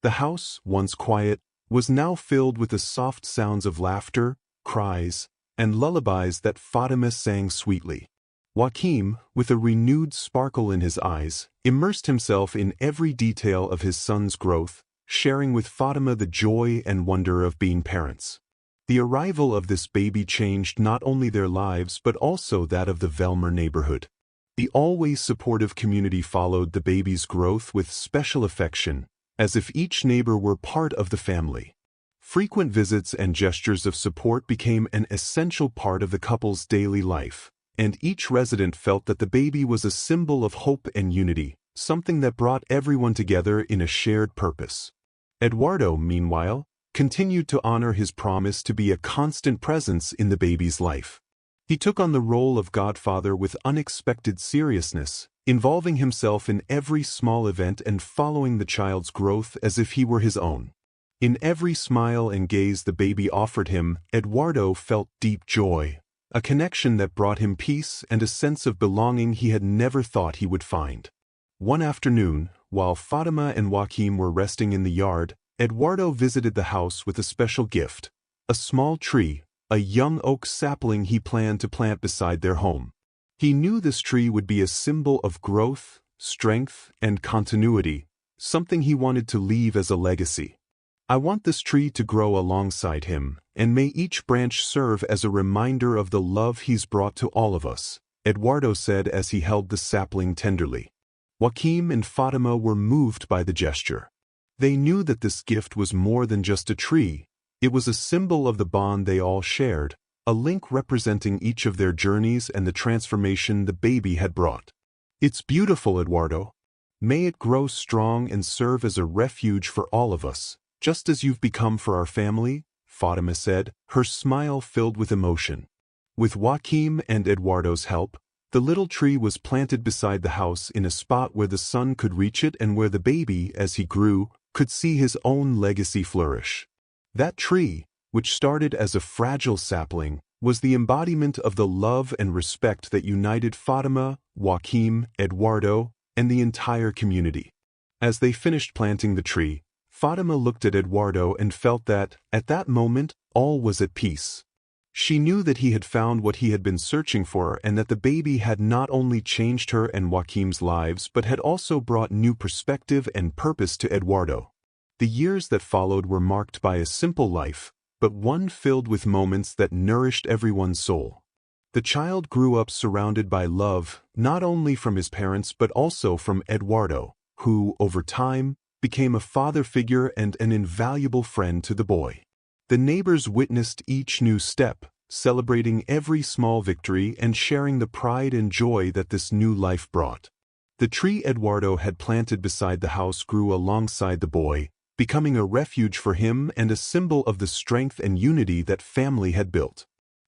The house, once quiet, was now filled with the soft sounds of laughter, cries, and lullabies that Fátima sang sweetly. Joaquim, with a renewed sparkle in his eyes, immersed himself in every detail of his son's growth, sharing with Fátima the joy and wonder of being parents. The arrival of this baby changed not only their lives but also that of the Velmor neighborhood. The always supportive community followed the baby's growth with special affection, as if each neighbor were part of the family. Frequent visits and gestures of support became an essential part of the couple's daily life, and each resident felt that the baby was a symbol of hope and unity, something that brought everyone together in a shared purpose. Eduardo, meanwhile, continued to honor his promise to be a constant presence in the baby's life. He took on the role of godfather with unexpected seriousness, involving himself in every small event and following the child's growth as if he were his own. In every smile and gaze the baby offered him, Eduardo felt deep joy, a connection that brought him peace and a sense of belonging he had never thought he would find. One afternoon, while Fátima and Joaquim were resting in the yard, Eduardo visited the house with a special gift, a small tree, a young oak sapling he planned to plant beside their home. He knew this tree would be a symbol of growth, strength, and continuity, something he wanted to leave as a legacy. "I want this tree to grow alongside him, and may each branch serve as a reminder of the love he's brought to all of us," Eduardo said as he held the sapling tenderly. Joaquim and Fátima were moved by the gesture. They knew that this gift was more than just a tree. It was a symbol of the bond they all shared, a link representing each of their journeys and the transformation the baby had brought. "It's beautiful, Eduardo. May it grow strong and serve as a refuge for all of us, just as you've become for our family," Fátima said, her smile filled with emotion. With Joaquim and Eduardo's help, the little tree was planted beside the house in a spot where the sun could reach it and where the baby, as he grew, could see his own legacy flourish. That tree, which started as a fragile sapling, was the embodiment of the love and respect that united Fátima, Joaquim, Eduardo, and the entire community. As they finished planting the tree, Fátima looked at Eduardo and felt that, at that moment, all was at peace. She knew that he had found what he had been searching for and that the baby had not only changed her and Joaquim's lives but had also brought new perspective and purpose to Eduardo. The years that followed were marked by a simple life, but one filled with moments that nourished everyone's soul. The child grew up surrounded by love, not only from his parents but also from Eduardo, who, over time, became a father figure and an invaluable friend to the boy. The neighbors witnessed each new step, celebrating every small victory and sharing the pride and joy that this new life brought. The tree Eduardo had planted beside the house grew alongside the boy, becoming a refuge for him and a symbol of the strength and unity that family had built.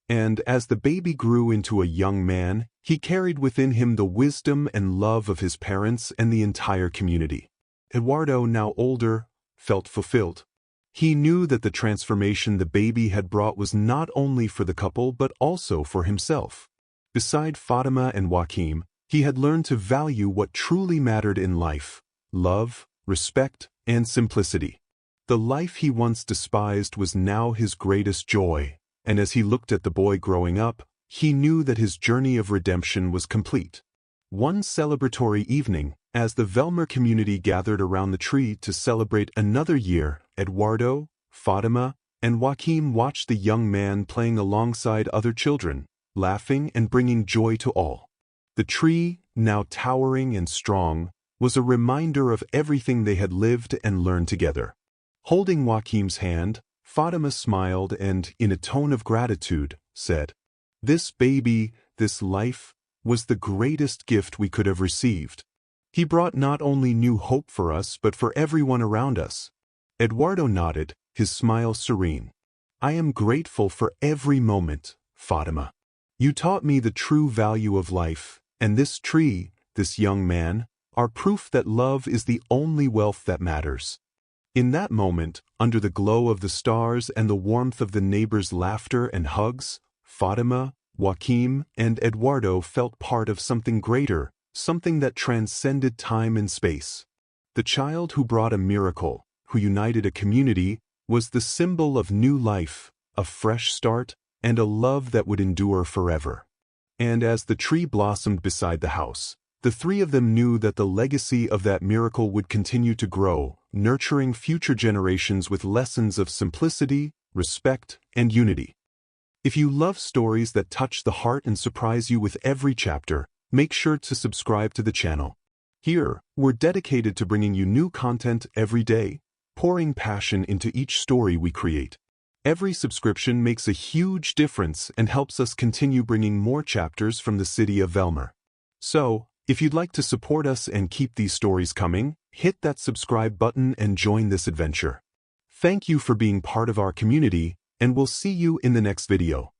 And as the baby grew into a young man, he carried within him the wisdom and love of his parents and the entire community. Eduardo, now older, felt fulfilled. He knew that the transformation the baby had brought was not only for the couple but also for himself. Beside Fátima and Joaquim, he had learned to value what truly mattered in life: love, respect, and simplicity. The life he once despised was now his greatest joy, and as he looked at the boy growing up, he knew that his journey of redemption was complete. One celebratory evening, as the Velmor community gathered around the tree to celebrate another year, Eduardo, Fátima, and Joaquim watched the young man playing alongside other children, laughing and bringing joy to all. The tree, now towering and strong, was a reminder of everything they had lived and learned together. Holding Joaquim's hand, Fátima smiled and, in a tone of gratitude, said, "This baby, this life, was the greatest gift we could have received. He brought not only new hope for us but for everyone around us." Eduardo nodded, his smile serene. "I am grateful for every moment, Fátima. You taught me the true value of life, and this tree, this young man, are proof that love is the only wealth that matters." In that moment, under the glow of the stars and the warmth of the neighbors' laughter and hugs, Fátima, Joaquim, and Eduardo felt part of something greater, something that transcended time and space. The child who brought a miracle, who united a community, was the symbol of new life, a fresh start, and a love that would endure forever. And as the tree blossomed beside the house, the three of them knew that the legacy of that miracle would continue to grow, nurturing future generations with lessons of simplicity, respect, and unity. If you love stories that touch the heart and surprise you with every chapter, make sure to subscribe to the channel. Here, we're dedicated to bringing you new content every day, pouring passion into each story we create. Every subscription makes a huge difference and helps us continue bringing more chapters from the city of Velmor. So, if you'd like to support us and keep these stories coming, hit that subscribe button and join this adventure. Thank you for being part of our community, and we'll see you in the next video.